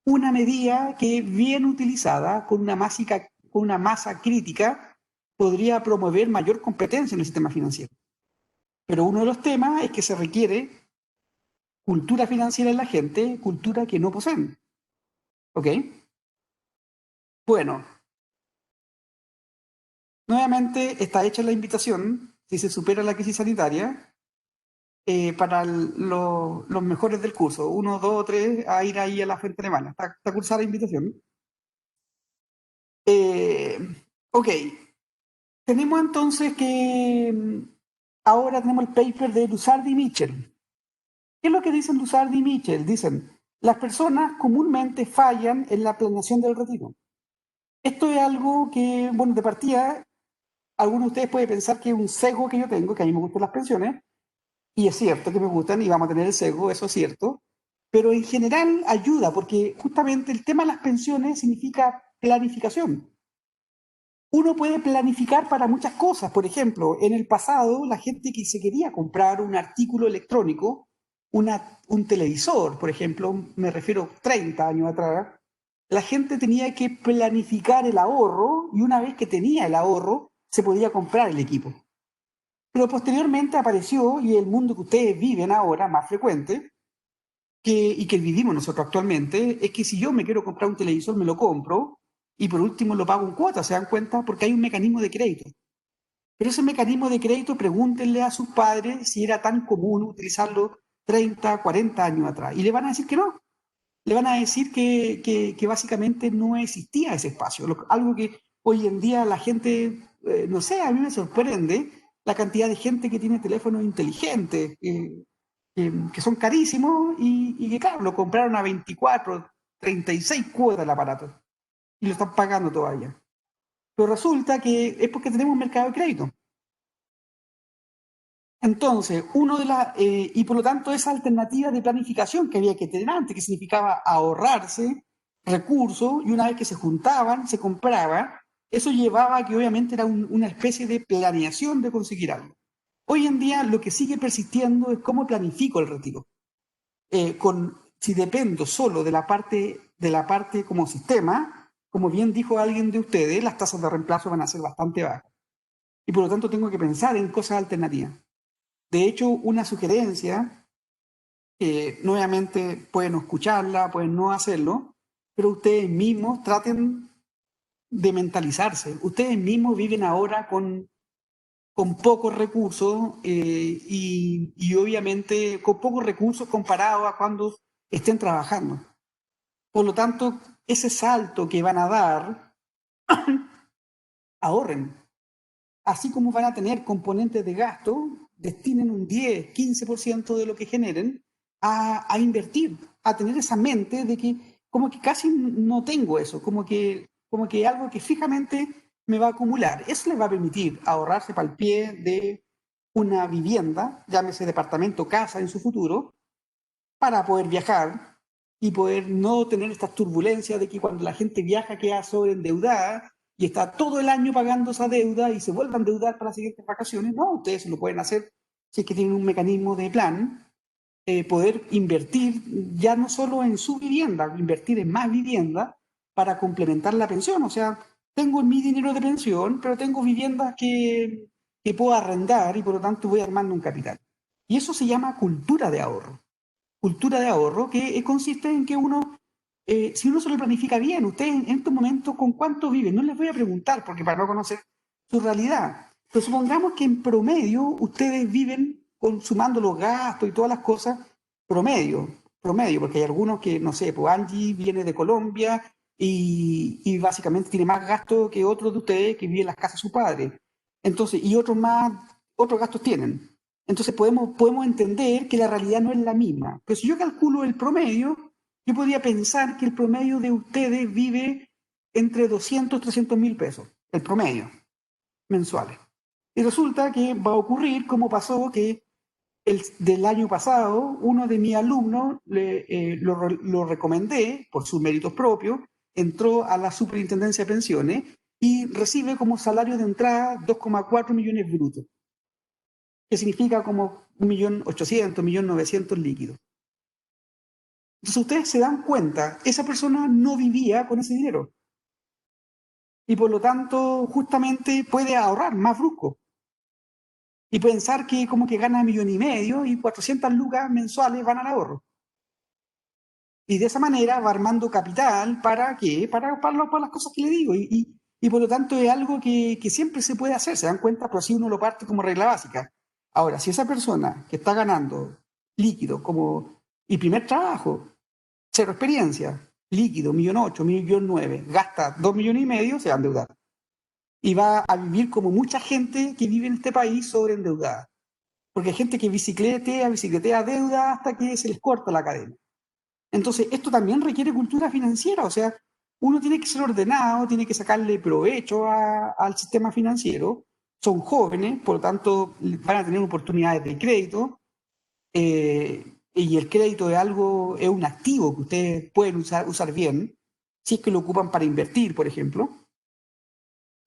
Una medida que, bien utilizada, con una masa crítica, podría promover mayor competencia en el sistema financiero. Pero uno de los temas es que se requiere cultura financiera en la gente, cultura que no poseen. ¿Ok? Bueno, nuevamente está hecha la invitación, si se supera la crisis sanitaria, para los mejores del curso, 1, 2, 3, a ir ahí a la fuente alemana. Está cursada la invitación. Ok, tenemos entonces que ahora tenemos el paper de Lusardi y Mitchell. ¿Qué es lo que dicen Lusardi y Mitchell? Dicen, las personas comúnmente fallan en la planeación del retiro. Esto es algo que, bueno, de partida, algunos de ustedes pueden pensar que es un sesgo que yo tengo, que a mí me gustan las pensiones, y es cierto que me gustan y vamos a tener el sesgo, eso es cierto, pero en general ayuda, porque justamente el tema de las pensiones significa planificación. Uno puede planificar para muchas cosas. Por ejemplo, en el pasado, la gente que se quería comprar un artículo electrónico, un televisor, por ejemplo, me refiero 30 años atrás, la gente tenía que planificar el ahorro y una vez que tenía el ahorro, se podía comprar el equipo. Pero posteriormente apareció, y el mundo que ustedes viven ahora, más frecuente, y que vivimos nosotros actualmente, es que si yo me quiero comprar un televisor, me lo compro, y por último lo pago en cuotas, ¿se dan cuenta? Porque hay un mecanismo de crédito. Pero ese mecanismo de crédito, pregúntenle a sus padres si era tan común utilizarlo 30, 40 años atrás. Y le van a decir que no. Le van a decir que básicamente no existía ese espacio. Algo que hoy en día la gente, no sé, a mí me sorprende la cantidad de gente que tiene teléfonos inteligentes, que son carísimos y que, claro, lo compraron a 24, 36 cuotas el aparato y lo están pagando todavía. Pero resulta que es porque tenemos un mercado de crédito. Entonces, y por lo tanto esa alternativa de planificación que había que tener antes, que significaba ahorrarse recursos y una vez que se juntaban, se compraba, eso llevaba a que obviamente era una especie de planeación de conseguir algo. Hoy en día lo que sigue persistiendo es cómo planifico el retiro. Si dependo solo de la parte como sistema, como bien dijo alguien de ustedes, las tasas de reemplazo van a ser bastante bajas. Y por lo tanto tengo que pensar en cosas alternativas. De hecho, una sugerencia, nuevamente pueden no escucharla, pueden no hacerlo, pero ustedes mismos traten de mentalizarse. Ustedes mismos viven ahora con pocos recursos y obviamente con pocos recursos comparado a cuando estén trabajando. Por lo tanto, ese salto que van a dar, ahorren. Así como van a tener componentes de gasto, destinen un 10, 15% de lo que generen a invertir, a tener esa mente de que como que casi no tengo eso, como que algo que fijamente me va a acumular. Eso les va a permitir ahorrarse para el pie de una vivienda, llámese departamento, casa en su futuro, para poder viajar y poder no tener estas turbulencias de que cuando la gente viaja queda sobreendeudada y está todo el año pagando esa deuda y se vuelve a endeudar para las siguientes vacaciones. No, ustedes lo pueden hacer si es que tienen un mecanismo de plan, poder invertir ya no solo en su vivienda, invertir en más vivienda para complementar la pensión. O sea, tengo mi dinero de pensión, pero tengo viviendas que puedo arrendar y por lo tanto voy armando un capital. Y eso se llama cultura de ahorro. cultura de ahorro que consiste en que uno, si uno se lo planifica bien, ustedes en estos momentos, ¿con cuánto viven? No les voy a preguntar porque para no conocer su realidad. Pero supongamos que en promedio ustedes viven consumando los gastos y todas las cosas promedio, porque hay algunos que, no sé, pues Angie viene de Colombia y básicamente tiene más gastos que otros de ustedes que viven en las casas de su padre. Entonces, y otros gastos tienen. Entonces podemos entender que la realidad no es la misma. Pero si yo calculo el promedio, yo podría pensar que el promedio de ustedes vive entre 200 y 300 mil pesos, el promedio, mensuales. Y resulta que va a ocurrir como pasó que del año pasado, uno de mis alumnos lo recomendé por sus méritos propios, entró a la superintendencia de pensiones y recibe como salario de entrada 2,4 millones brutos, que significa como 1.800.000, 1.900.000 líquidos. Entonces ustedes se dan cuenta, esa persona no vivía con ese dinero y por lo tanto justamente puede ahorrar más brusco y pensar que como que gana 1,5 millones y 400 lucas mensuales van al ahorro. Y de esa manera va armando capital para qué, para las cosas que le digo. Y por lo tanto es algo que siempre se puede hacer, se dan cuenta, pero si uno lo parte como regla básica. Ahora, si esa persona que está ganando líquido como y primer trabajo, cero experiencia, líquido, 1,8 millones, 1,9 millones, gasta 2,5 millones, se va a endeudar. Y va a vivir como mucha gente que vive en este país sobreendeudada. Porque hay gente que bicicletea deuda hasta que se les corta la cadena. Entonces, esto también requiere cultura financiera, o sea, uno tiene que ser ordenado, tiene que sacarle provecho al sistema financiero, son jóvenes, por lo tanto van a tener oportunidades de crédito, y el crédito es un activo que ustedes pueden usar bien, si es que lo ocupan para invertir, por ejemplo.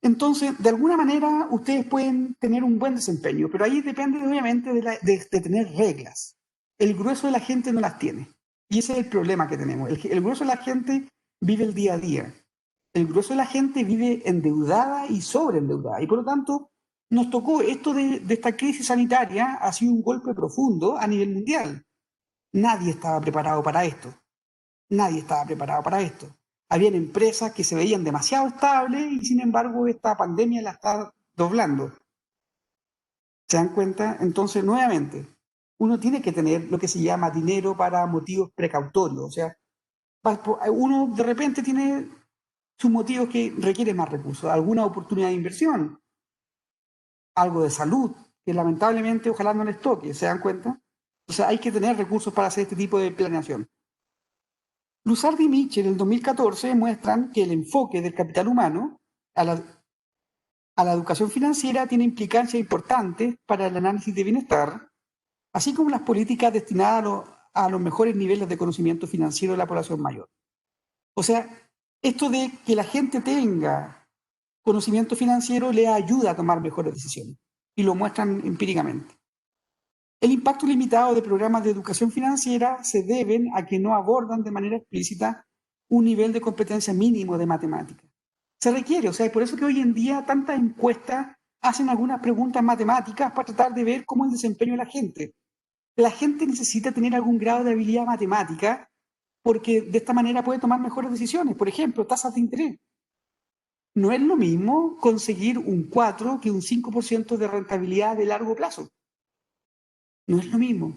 Entonces, de alguna manera, ustedes pueden tener un buen desempeño, pero ahí depende obviamente de tener reglas. El grueso de la gente no las tiene. Y ese es el problema que tenemos. El grueso de la gente vive el día a día. El grueso de la gente vive endeudada y sobreendeudada. Y por lo tanto, nos tocó esto de esta crisis sanitaria, ha sido un golpe profundo a nivel mundial. Nadie estaba preparado para esto. Nadie estaba preparado para esto. Habían empresas que se veían demasiado estables y sin embargo esta pandemia la está doblando. ¿Se dan cuenta? Entonces, nuevamente, uno tiene que tener lo que se llama dinero para motivos precautorios. O sea, uno de repente tiene sus motivos que requieren más recursos, alguna oportunidad de inversión, algo de salud, que lamentablemente ojalá no les toque. ¿Se dan cuenta? O sea, hay que tener recursos para hacer este tipo de planeación. Lussard y Mitchell en el 2014 muestran que el enfoque del capital humano a la educación financiera tiene implicancias importantes para el análisis de bienestar, así como las políticas destinadas a los mejores niveles de conocimiento financiero de la población mayor. O sea, esto de que la gente tenga conocimiento financiero le ayuda a tomar mejores decisiones y lo muestran empíricamente. El impacto limitado de programas de educación financiera se deben a que no abordan de manera explícita un nivel de competencia mínimo de matemáticas. Se requiere, o sea, por eso que hoy en día tantas encuestas hacen algunas preguntas matemáticas para tratar de ver cómo es el desempeño de la gente. La gente necesita tener algún grado de habilidad matemática porque de esta manera puede tomar mejores decisiones. Por ejemplo, tasas de interés. No es lo mismo conseguir un 4 que un 5% de rentabilidad de largo plazo. No es lo mismo.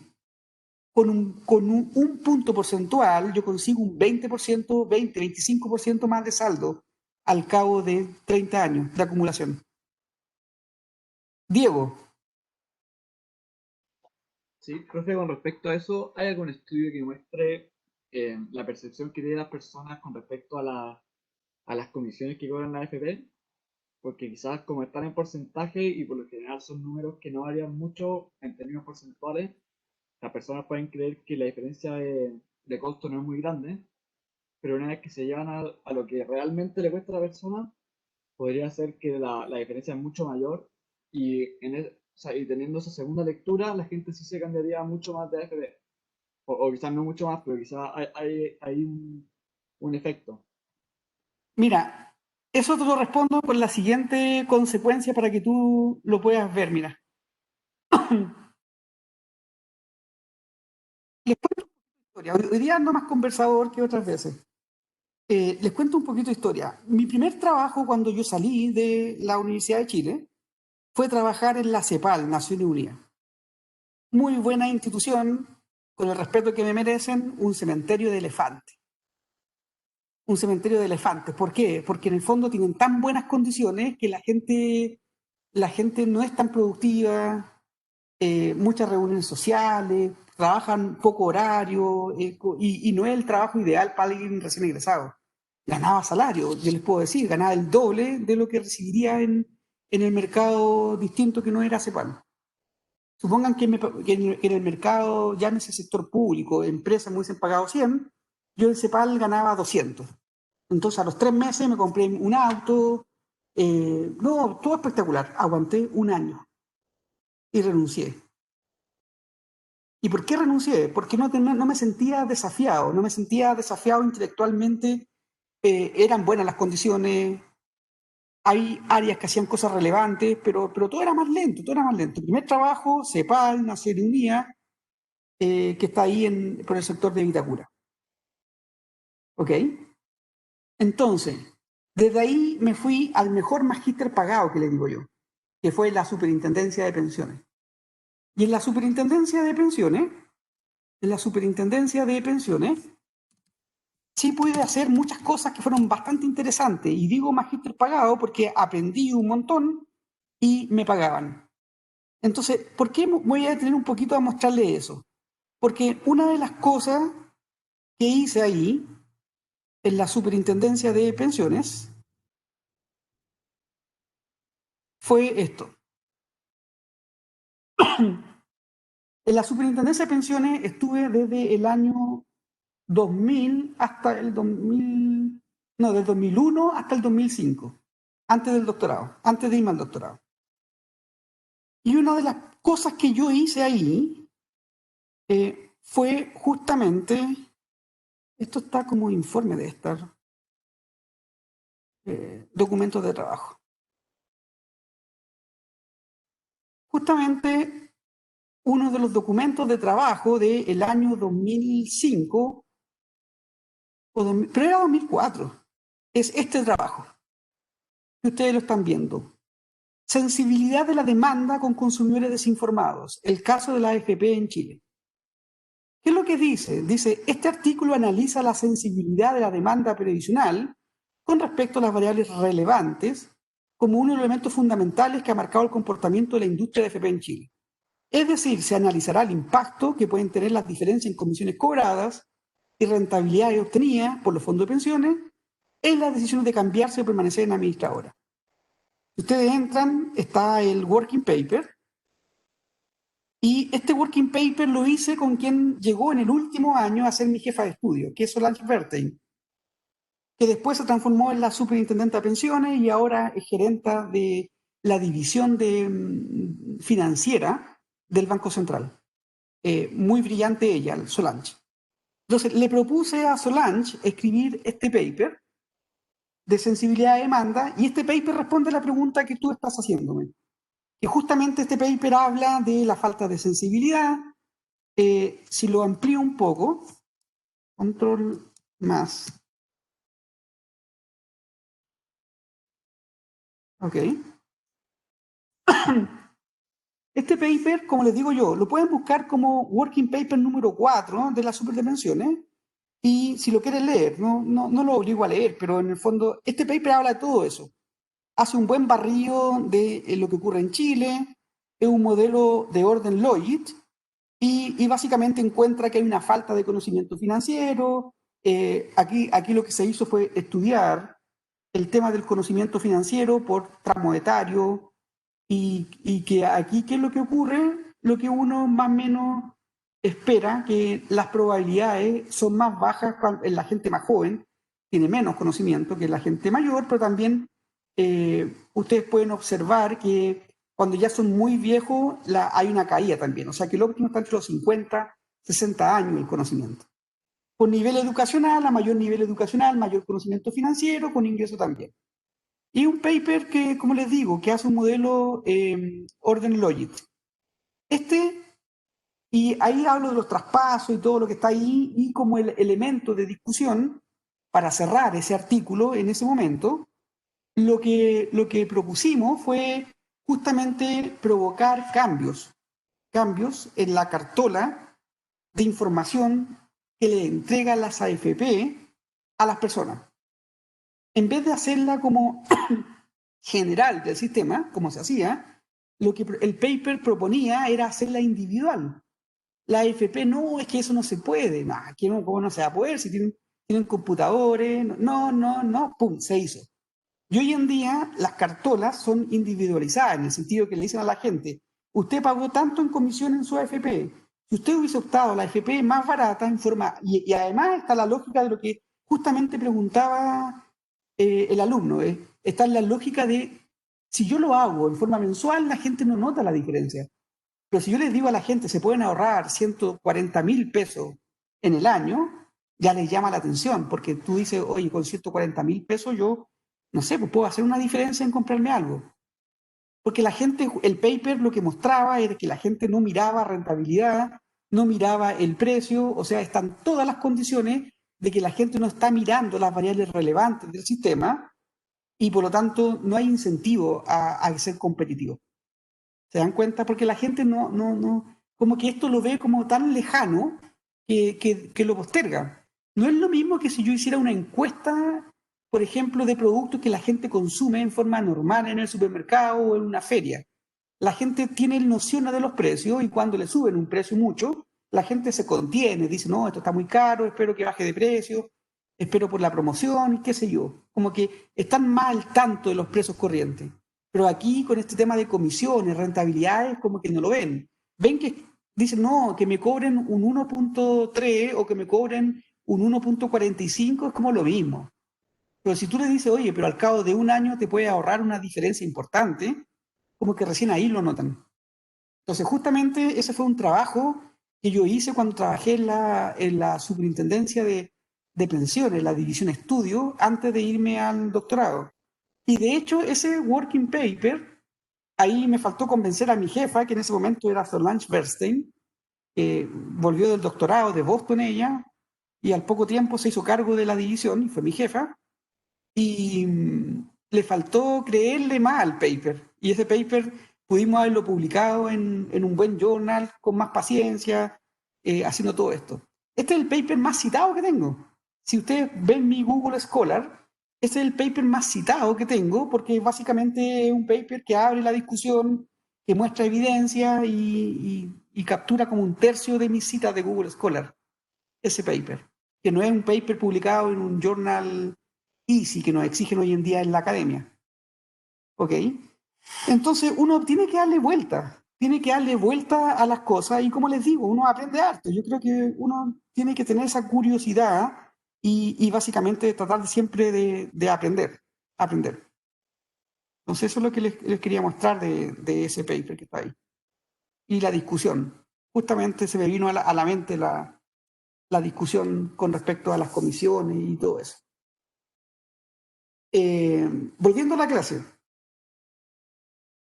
Con un punto porcentual yo consigo un 20%, 20, 25% más de saldo al cabo de 30 años de acumulación. Diego. Sí, profe, con respecto a eso, ¿hay algún estudio que muestre la percepción que tienen las personas con respecto a las comisiones que cobran la AFP? Porque quizás como están en porcentaje y por lo general son números que no varían mucho en términos porcentuales, las personas pueden creer que la diferencia de costo no es muy grande, pero una vez que se llevan a lo que realmente le cuesta a la persona, podría ser que la diferencia es mucho mayor y, o sea, y teniendo esa segunda lectura, la gente sí se cambiaría mucho más de AFP. O quizás no mucho más, pero quizás hay un efecto. Mira, eso te lo respondo con la siguiente consecuencia para que tú lo puedas ver. Mira, les cuento Hoy día ando más conversador que otras veces. Les cuento un poquito de historia. Mi primer trabajo cuando yo salí de la Universidad de Chile fue trabajar en la CEPAL, Naciones Unidas. Muy buena institución, con el respeto que me merecen, un cementerio de elefantes. Un cementerio de elefantes. ¿Por qué? Porque en el fondo tienen tan buenas condiciones que la gente no es tan productiva, muchas reuniones sociales, trabajan poco horario y no es el trabajo ideal para alguien recién egresado. Ganaba salario, yo les puedo decir, ganaba el doble de lo que recibiría en el mercado distinto que no era CEPAL. Supongan que en el mercado, llámese sector público, empresas me hubiesen pagado 100, yo en CEPAL ganaba 200. Entonces a los 3 meses me compré un auto, no, todo espectacular. Aguanté un año y renuncié. ¿Y por qué renuncié? Porque no me sentía desafiado, no me sentía desafiado intelectualmente. Eran buenas las condiciones, hay áreas que hacían cosas relevantes, pero todo era más lento, todo era más lento. El primer trabajo, CEPAL, Naciones Unidas, que está ahí por el sector de Vitacura. ¿Ok? Entonces, desde ahí me fui al mejor magíster pagado, que le digo yo, que fue la Superintendencia de Pensiones. Y en la Superintendencia de Pensiones, sí pude hacer muchas cosas que fueron bastante interesantes. Y digo magíster pagado porque aprendí un montón y me pagaban. Entonces, ¿por qué voy a detener un poquito a mostrarle eso? Porque una de las cosas que hice ahí, en la Superintendencia de Pensiones, fue esto. En la Superintendencia de Pensiones estuve desde el año 2000 hasta el 2000, no, del 2001 hasta el 2005, antes del doctorado, antes de irme al doctorado. Y una de las cosas que yo hice ahí fue justamente, esto está como informe de estar, documentos de trabajo. Justamente uno de los documentos de trabajo del año 2005, pero era 2004, es este trabajo, que ustedes lo están viendo. Sensibilidad de la demanda con consumidores desinformados, el caso de la AFP en Chile. ¿Qué es lo que dice? Dice, este artículo analiza la sensibilidad de la demanda previsional con respecto a las variables relevantes como uno de los elementos fundamentales que ha marcado el comportamiento de la industria de AFP en Chile. Es decir, se analizará el impacto que pueden tener las diferencias en comisiones cobradas y rentabilidades obtenidas por los fondos de pensiones en las decisiones de cambiarse o permanecer en administradora. Si ustedes entran, está el working paper, y este working paper lo hice con quien llegó en el último año a ser mi jefa de estudio, que es Solange Bertheim, que después se transformó en la superintendente de pensiones y ahora es gerenta de la división financiera del Banco Central. Muy brillante ella, Solange. Entonces, le propuse a Solange escribir este paper de sensibilidad de demanda, y este paper responde a la pregunta que tú estás haciéndome. Que justamente este paper habla de la falta de sensibilidad. Si lo amplío un poco, control más. Ok. Este paper, como les digo yo, lo pueden buscar como working paper número 4 de las superdimensiones, y si lo quieren leer, no lo obligo a leer, pero en el fondo este paper habla de todo eso. Hace un buen barrido de lo que ocurre en Chile, es un modelo de orden Logit, y básicamente encuentra que hay una falta de conocimiento financiero. Aquí lo que se hizo fue estudiar el tema del conocimiento financiero por tramo etario, y que aquí, ¿qué es lo que ocurre? Lo que uno más o menos espera, que las probabilidades son más bajas en la gente más joven, tiene menos conocimiento que la gente mayor, pero también ustedes pueden observar que cuando ya son muy viejos hay una caída también, o sea que el óptimo está entre los 50, 60 años el conocimiento. Con nivel educacional, a mayor nivel educacional, mayor conocimiento financiero, con ingreso también. Y un paper que, como les digo, que hace un modelo Orden Logit. Este Y ahí hablo de los traspasos y todo lo que está ahí, y como el elemento de discusión para cerrar ese artículo en ese momento, lo que propusimos fue justamente provocar cambios en la cartola de información que le entregan las AFP a las personas. En vez de hacerla como general del sistema, como se hacía, lo que el paper proponía era hacerla individual. La AFP, no, es que eso no se puede, no, aquí no, ¿cómo no se va a poder? Si tienen computadores, no, pum, se hizo. Y hoy en día las cartolas son individualizadas, en el sentido que le dicen a la gente, usted pagó tanto en comisión en su AFP, si usted hubiese optado a la AFP más barata en forma, y además está la lógica de lo que justamente preguntaba el alumno, está en la lógica de, si yo lo hago en forma mensual, la gente no nota la diferencia. Pero si yo les digo a la gente, se pueden ahorrar 140.000 pesos en el año, ya les llama la atención, porque tú dices, oye, con 140.000 pesos yo, no sé, pues puedo hacer una diferencia en comprarme algo. Porque la gente, el paper lo que mostraba era que la gente no miraba rentabilidad, no miraba el precio, o sea, están todas las condiciones de que la gente no está mirando las variables relevantes del sistema y por lo tanto no hay incentivo a ser competitivo. ¿Se dan cuenta? Porque la gente como que esto lo ve como tan lejano que lo posterga. No es lo mismo que si yo hiciera una encuesta, por ejemplo, de productos que la gente consume en forma normal en el supermercado o en una feria. La gente tiene nociones de los precios y cuando le suben un precio mucho, la gente se contiene, dice, no, esto está muy caro, espero que baje de precio, espero por la promoción, qué sé yo. Como que están más al tanto de los precios corrientes. Pero aquí, con este tema de comisiones, rentabilidades, como que no lo ven. Ven que dicen, no, que me cobren un 1.3 o que me cobren un 1.45, es como lo mismo. Pero si tú le dices, oye, pero al cabo de un año te puede ahorrar una diferencia importante, como que recién ahí lo notan. Entonces, justamente ese fue un trabajo que yo hice cuando trabajé en la superintendencia de pensiones, la división estudio, antes de irme al doctorado. Y de hecho, ese working paper, ahí me faltó convencer a mi jefa, que en ese momento era Solange Bernstein, que volvió del doctorado de Boston ella, y al poco tiempo se hizo cargo de la división, y fue mi jefa, y le faltó creerle más al paper. Y ese paper pudimos haberlo publicado en un buen journal, con más paciencia, haciendo todo esto. Este es el paper más citado que tengo. Si ustedes ven mi Google Scholar, este es el paper más citado que tengo, porque básicamente es un paper que abre la discusión, que muestra evidencia y captura como un tercio de mis citas de Google Scholar. Ese paper, que no es un paper publicado en un journal easy que nos exigen hoy en día en la academia. ¿Ok? Entonces uno tiene que darle vuelta a las cosas y como les digo, uno aprende harto. Yo creo que uno tiene que tener esa curiosidad y básicamente tratar siempre de aprender. Entonces eso es lo que les quería mostrar de ese paper que está ahí. Y la discusión. Justamente se me vino a la mente la discusión con respecto a las comisiones y todo eso. Volviendo a la clase.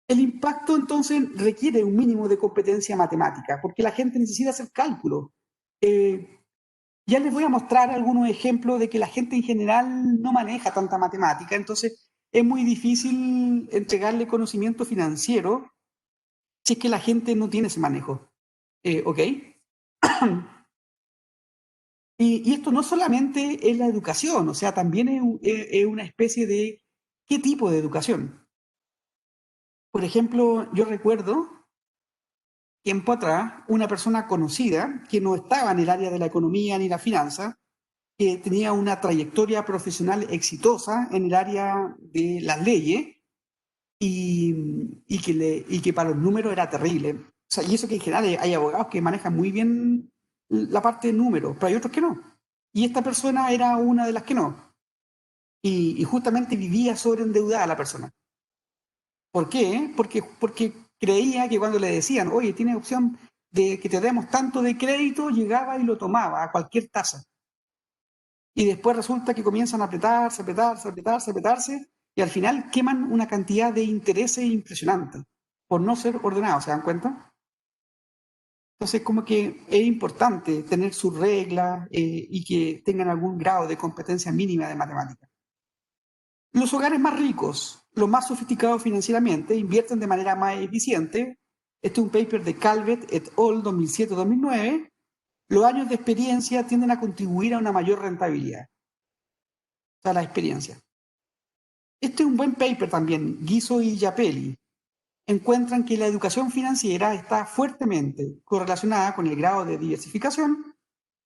El impacto entonces requiere un mínimo de competencia matemática, porque la gente necesita hacer cálculos. Ya les voy a mostrar algunos ejemplos de que la gente en general no maneja tanta matemática, entonces es muy difícil entregarle conocimiento financiero si es que la gente no tiene ese manejo. ¿Ok? Y esto no solamente es la educación, o sea, también es una especie de qué tipo de educación. Por ejemplo, yo recuerdo tiempo atrás una persona conocida que no estaba en el área de la economía ni la finanza, que tenía una trayectoria profesional exitosa en el área de las leyes y que para los números era terrible. O sea, y eso que en general hay abogados que manejan muy bien la parte de números, pero hay otros que no. Y esta persona era una de las que no. Y justamente vivía sobreendeudada la persona. ¿Por qué? Porque creía que cuando le decían, oye, tienes opción de que te demos tanto de crédito, llegaba y lo tomaba a cualquier tasa. Y después resulta que comienzan a apretarse, y al final queman una cantidad de intereses impresionante por no ser ordenados, ¿se dan cuenta? Entonces, como que es importante tener sus reglas y que tengan algún grado de competencia mínima de matemáticas. Los hogares más ricos, los más sofisticados financieramente, invierten de manera más eficiente. Este es un paper de Calvet et al. 2007-2009. Los años de experiencia tienden a contribuir a una mayor rentabilidad. O sea, la experiencia. Este es un buen paper también, Guiso y Yapeli. Encuentran que la educación financiera está fuertemente correlacionada con el grado de diversificación,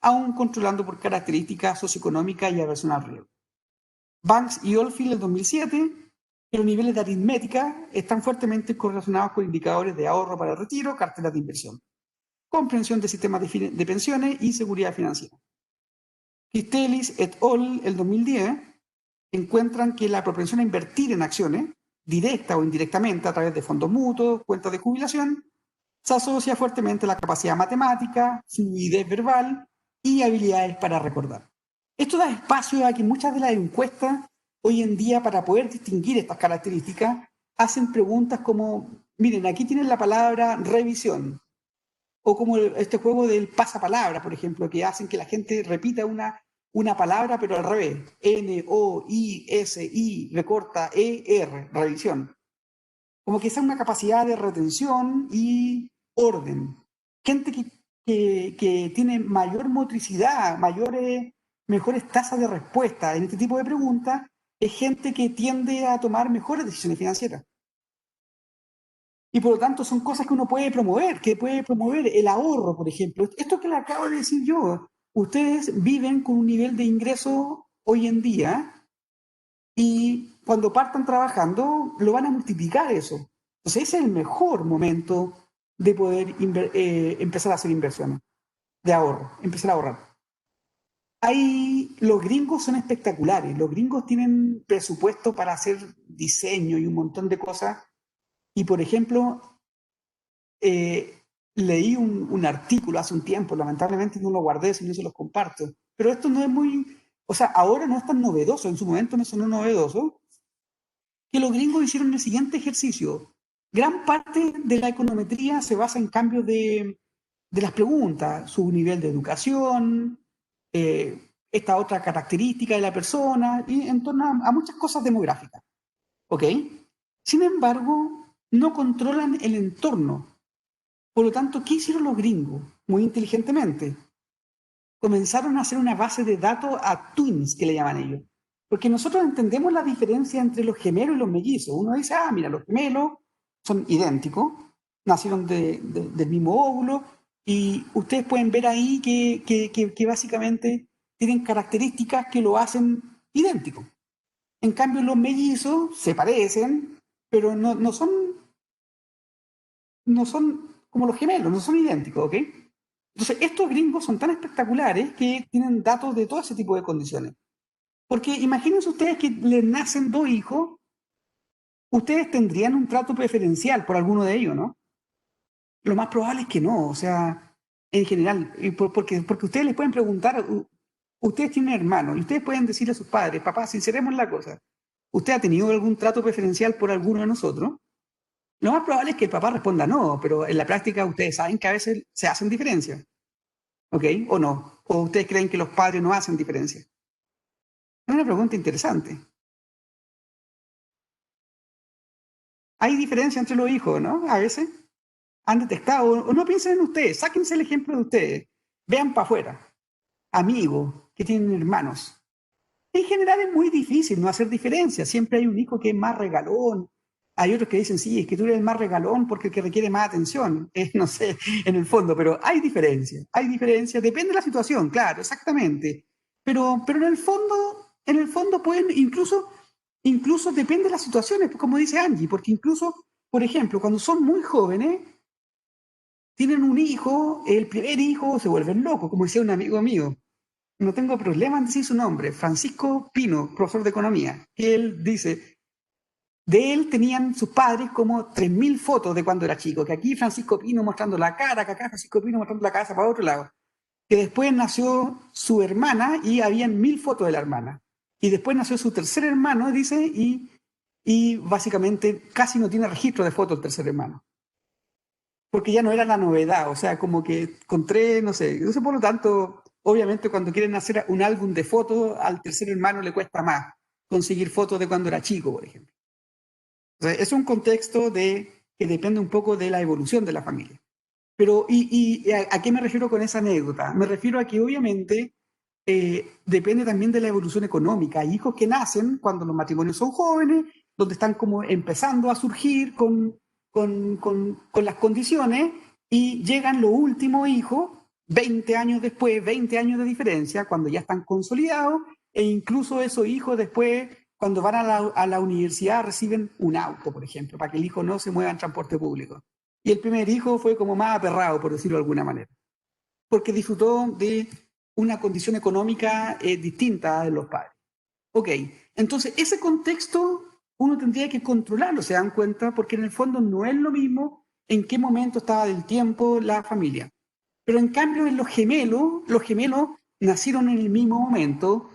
aún controlando por características socioeconómicas y aversión al riesgo. Banks y Oldfield en 2007, que los niveles de aritmética están fuertemente correlacionados con indicadores de ahorro para el retiro, carteras de inversión, comprensión de sistemas de pensiones y seguridad financiera. Cristelis et al. El 2010 encuentran que la propensión a invertir en acciones, directa o indirectamente a través de fondos mutuos, cuentas de jubilación, se asocia fuertemente a la capacidad matemática, fluidez verbal y habilidades para recordar. Esto da espacio a que muchas de las encuestas hoy en día, para poder distinguir estas características, hacen preguntas como, miren, aquí tienen la palabra revisión, o como este juego del pasapalabra, por ejemplo, que hacen que la gente repita una palabra, pero al revés. N-O-I-S-I, recorta E-R, revisión. Como que esa es una capacidad de retención y orden. Gente que tiene mayor motricidad, mejores tasas de respuesta en este tipo de preguntas, es gente que tiende a tomar mejores decisiones financieras. Y por lo tanto son cosas que uno puede promover, el ahorro, por ejemplo. Esto que le acabo de decir yo, ustedes viven con un nivel de ingreso hoy en día y cuando partan trabajando lo van a multiplicar eso. Entonces ese es el mejor momento de poder empezar a hacer inversiones de ahorro, empezar a ahorrar. Los gringos son espectaculares, los gringos tienen presupuesto para hacer diseño y un montón de cosas. Y por ejemplo, leí un artículo hace un tiempo, lamentablemente no lo guardé, si no se los comparto, pero esto no es ahora no es tan novedoso, en su momento me sonó novedoso, que los gringos hicieron el siguiente ejercicio. Gran parte de la econometría se basa en cambios de las preguntas, su nivel de educación, esta otra característica de la persona, y en torno a muchas cosas demográficas. ¿Ok? Sin embargo, no controlan el entorno. Por lo tanto, ¿qué hicieron los gringos? Muy inteligentemente. Comenzaron a hacer una base de datos a twins, que le llaman ellos. Porque nosotros entendemos la diferencia entre los gemelos y los mellizos. Uno dice, mira, los gemelos son idénticos, nacieron del mismo óvulo, y ustedes pueden ver ahí que básicamente tienen características que lo hacen idéntico. En cambio, los mellizos se parecen, pero no son como los gemelos, no son idénticos, ¿ok? Entonces, estos gringos son tan espectaculares que tienen datos de todo ese tipo de condiciones. Porque imagínense ustedes que les nacen 2 hijos, ustedes tendrían un trato preferencial por alguno de ellos, ¿no? Lo más probable es que no, o sea, en general, porque ustedes les pueden preguntar, ustedes tienen hermanos, y ustedes pueden decirle a sus padres, papá, sinceremos la cosa, ¿usted ha tenido algún trato preferencial por alguno de nosotros? Lo más probable es que el papá responda no, pero en la práctica ustedes saben que a veces se hacen diferencias. ¿Ok? ¿O no? ¿O ustedes creen que los padres no hacen diferencia? Es una pregunta interesante. Hay diferencia entre los hijos, ¿no? A veces han detectado, o no piensen en ustedes, sáquense el ejemplo de ustedes, vean para afuera, amigos que tienen hermanos. En general es muy difícil no hacer diferencia, siempre hay un hijo que es más regalón, hay otros que dicen, sí, es que tú eres el más regalón porque el que requiere más atención, no sé, en el fondo, pero hay diferencia, depende de la situación, claro, exactamente, pero en el fondo pueden, incluso depende de las situaciones, como dice Angie, porque incluso, por ejemplo, cuando son muy jóvenes, tienen un hijo, el primer hijo, se vuelven locos, como decía un amigo mío. No tengo problema en decir su nombre, Francisco Pino, profesor de economía. Él dice, de él tenían sus padres como 3.000 fotos de cuando era chico, que aquí Francisco Pino mostrando la cara, que acá Francisco Pino mostrando la cabeza para otro lado. Que después nació su hermana y habían 1.000 fotos de la hermana. Y después nació su tercer hermano, dice, y básicamente casi no tiene registro de fotos del tercer hermano. porque ya no era la novedad, o sea, como que con tres, no sé, por lo tanto, obviamente cuando quieren hacer un álbum de fotos, al tercer hermano le cuesta más conseguir fotos de cuando era chico, por ejemplo. O sea, es un contexto que depende un poco de la evolución de la familia. Pero, ¿a qué me refiero con esa anécdota? Me refiero a que obviamente depende también de la evolución económica. Hay hijos que nacen cuando los matrimonios son jóvenes, donde están como empezando a surgir con las condiciones, y llegan los últimos hijos 20 años después, 20 años de diferencia, cuando ya están consolidados, e incluso esos hijos después, cuando van a la universidad, reciben un auto, por ejemplo, para que el hijo no se mueva en transporte público. Y el primer hijo fue como más aperrado, por decirlo de alguna manera, porque disfrutó de una condición económica distinta de los padres. Ok, entonces ese contexto uno tendría que controlarlo, se dan cuenta, porque en el fondo no es lo mismo en qué momento estaba del tiempo la familia. Pero en cambio en los gemelos nacieron en el mismo momento,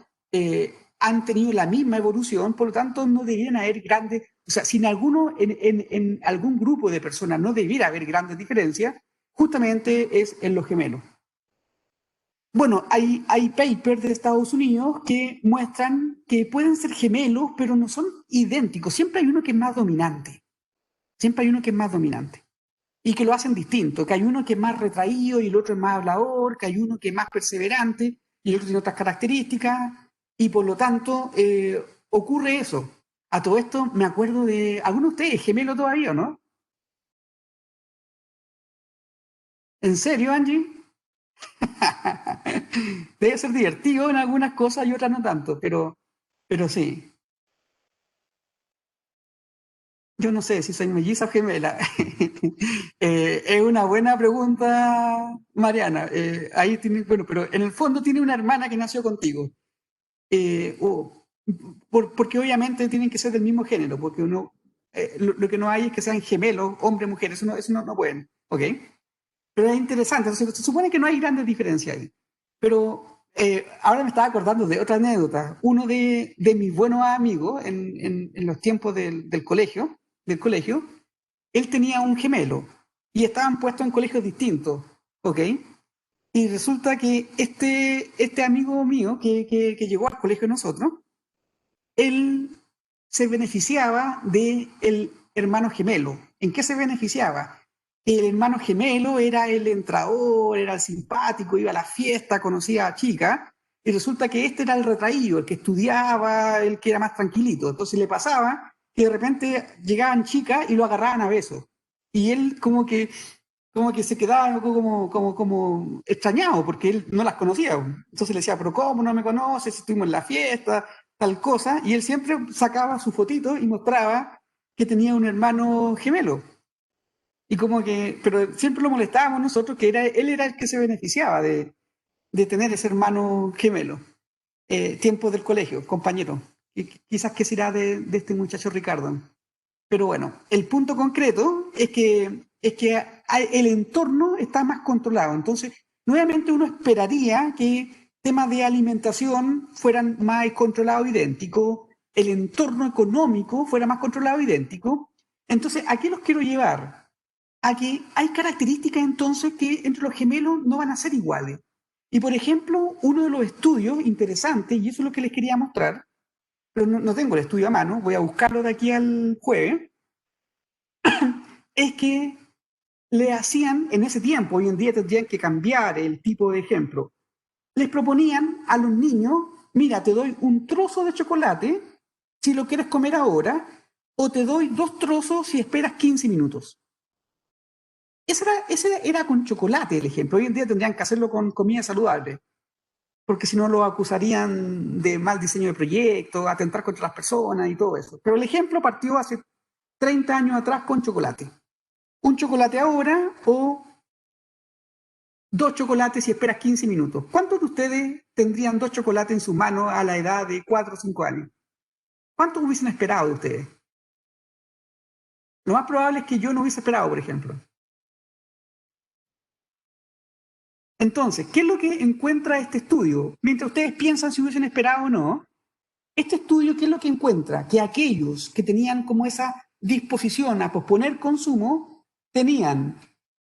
han tenido la misma evolución, por lo tanto no deberían haber grandes, o sea, si en algún grupo de personas no debiera haber grandes diferencias, justamente es en los gemelos. Bueno, hay papers de Estados Unidos que muestran que pueden ser gemelos, pero no son idénticos. Siempre hay uno que es más dominante. Siempre hay uno que es más dominante. Y que lo hacen distinto, que hay uno que es más retraído y el otro es más hablador, que hay uno que es más perseverante y el otro tiene otras características. Y por lo tanto, ocurre eso. A todo esto me acuerdo de... ¿Alguno de ustedes es gemelo todavía, no? ¿En serio, Angie? Debe ser divertido en algunas cosas y otras no tanto, pero sí. Yo no sé si soy melliza o gemela. Es una buena pregunta, Mariana. Ahí tiene, bueno, pero en el fondo tiene una hermana que nació contigo. Porque obviamente tienen que ser del mismo género, porque uno, lo que no hay es que sean gemelos, hombre, mujer, eso no pueden, ¿ok? Pero es interesante, entonces, se supone que no hay grandes diferencias ahí. Pero ahora me estaba acordando de otra anécdota. Uno de mis buenos amigos en los tiempos del colegio, él tenía un gemelo y estaban puestos en colegios distintos, ¿ok? Y resulta que este amigo mío que llegó al colegio de nosotros, él se beneficiaba del hermano gemelo. ¿En qué se beneficiaba? El hermano gemelo era el entrador, era el simpático, iba a la fiesta, conocía a chicas, y resulta que este era el retraído, el que estudiaba, el que era más tranquilito. Entonces le pasaba que de repente llegaban chicas y lo agarraban a besos. Y él como que se quedaba como extrañado, porque él no las conocía. Entonces le decía, pero ¿cómo no me conoces? Si estuvimos en la fiesta, tal cosa. Y él siempre sacaba su fotito y mostraba que tenía un hermano gemelo. Y como que, pero siempre lo molestábamos nosotros, que él era el que se beneficiaba de tener ese hermano gemelo. Tiempo del colegio, compañero. Y quizás qué será de este muchacho Ricardo. Pero bueno, el punto concreto es que el entorno está más controlado. Entonces, nuevamente uno esperaría que temas de alimentación fueran más controlados, idénticos, el entorno económico fuera más controlado, idéntico. Entonces, ¿a qué los quiero llevar? A que hay características entonces que entre los gemelos no van a ser iguales. Y por ejemplo, uno de los estudios interesantes, y eso es lo que les quería mostrar, pero no tengo el estudio a mano, voy a buscarlo de aquí al jueves, es que le hacían en ese tiempo, hoy en día tendrían que cambiar el tipo de ejemplo, les proponían a los niños, mira, te doy un trozo de chocolate si lo quieres comer ahora, o te doy 2 trozos si esperas 15 minutos. Ese era con chocolate el ejemplo. Hoy en día tendrían que hacerlo con comida saludable, porque si no lo acusarían de mal diseño de proyecto, atentar contra las personas y todo eso. Pero el ejemplo partió hace 30 años atrás con chocolate. Un chocolate ahora o 2 chocolates si esperas 15 minutos. ¿Cuántos de ustedes tendrían 2 chocolates en su mano a la edad de 4 o 5 años? ¿Cuántos hubiesen esperado de ustedes? Lo más probable es que yo no hubiese esperado, por ejemplo. Entonces, ¿qué es lo que encuentra este estudio? Mientras ustedes piensan si hubiesen esperado o no, este estudio, ¿qué es lo que encuentra? Que aquellos que tenían como esa disposición a posponer consumo tenían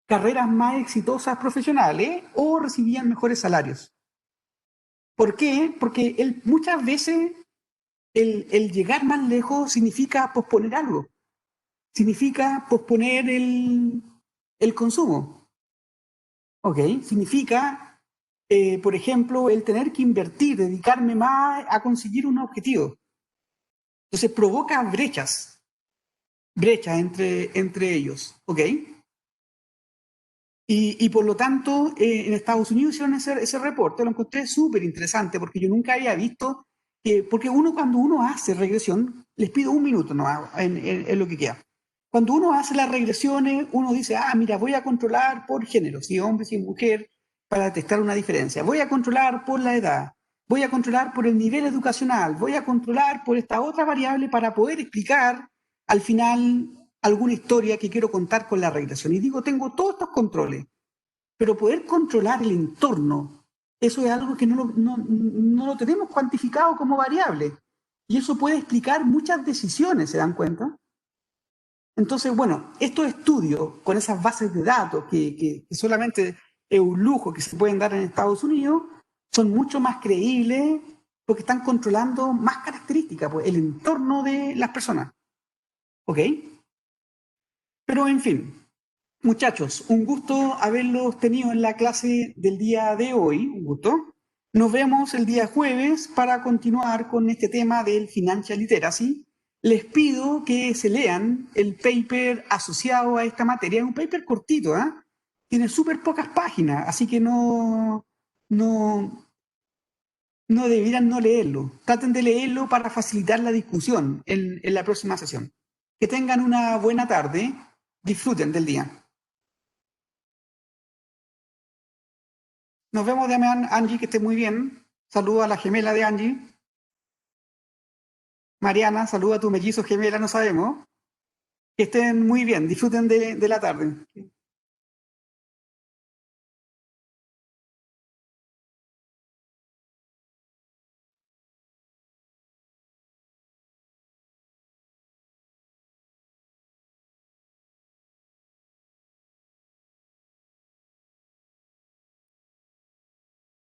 carreras más exitosas profesionales o recibían mejores salarios. ¿Por qué? Porque muchas veces el llegar más lejos significa posponer algo, significa posponer el consumo, ¿ok? Significa, por ejemplo, el tener que invertir, dedicarme más a conseguir un objetivo. Entonces provoca brechas entre ellos, ¿ok? Y por lo tanto, en Estados Unidos hicieron ese reporte, lo encontré súper interesante porque yo nunca había visto que, porque cuando uno hace regresión, les pido un minuto nomás en lo que queda. Cuando uno hace las regresiones, uno dice, mira, voy a controlar por género, si hombre, si mujer, para detectar una diferencia. Voy a controlar por la edad, voy a controlar por el nivel educacional, voy a controlar por esta otra variable para poder explicar al final alguna historia que quiero contar con la regresión. Y digo, tengo todos estos controles, pero poder controlar el entorno, eso es algo que no lo tenemos cuantificado como variable. Y eso puede explicar muchas decisiones, ¿se dan cuenta? Entonces, bueno, estos estudios con esas bases de datos que solamente es un lujo que se pueden dar en Estados Unidos, son mucho más creíbles porque están controlando más características, pues el entorno de las personas. ¿Ok? Pero en fin, muchachos, un gusto haberlos tenido en la clase del día de hoy, un gusto. Nos vemos el día jueves para continuar con este tema del Financial Literacy. Les pido que se lean el paper asociado a esta materia. Es un paper cortito, ¿eh? Tiene súper pocas páginas, así que no deberían no leerlo. Traten de leerlo para facilitar la discusión en la próxima sesión. Que tengan una buena tarde. Disfruten del día. Nos vemos, Damián. Angie, que esté muy bien. Saludo a la gemela de Angie. Mariana, saluda a tu mellizo gemela, no sabemos. Que estén muy bien. Disfruten de la tarde.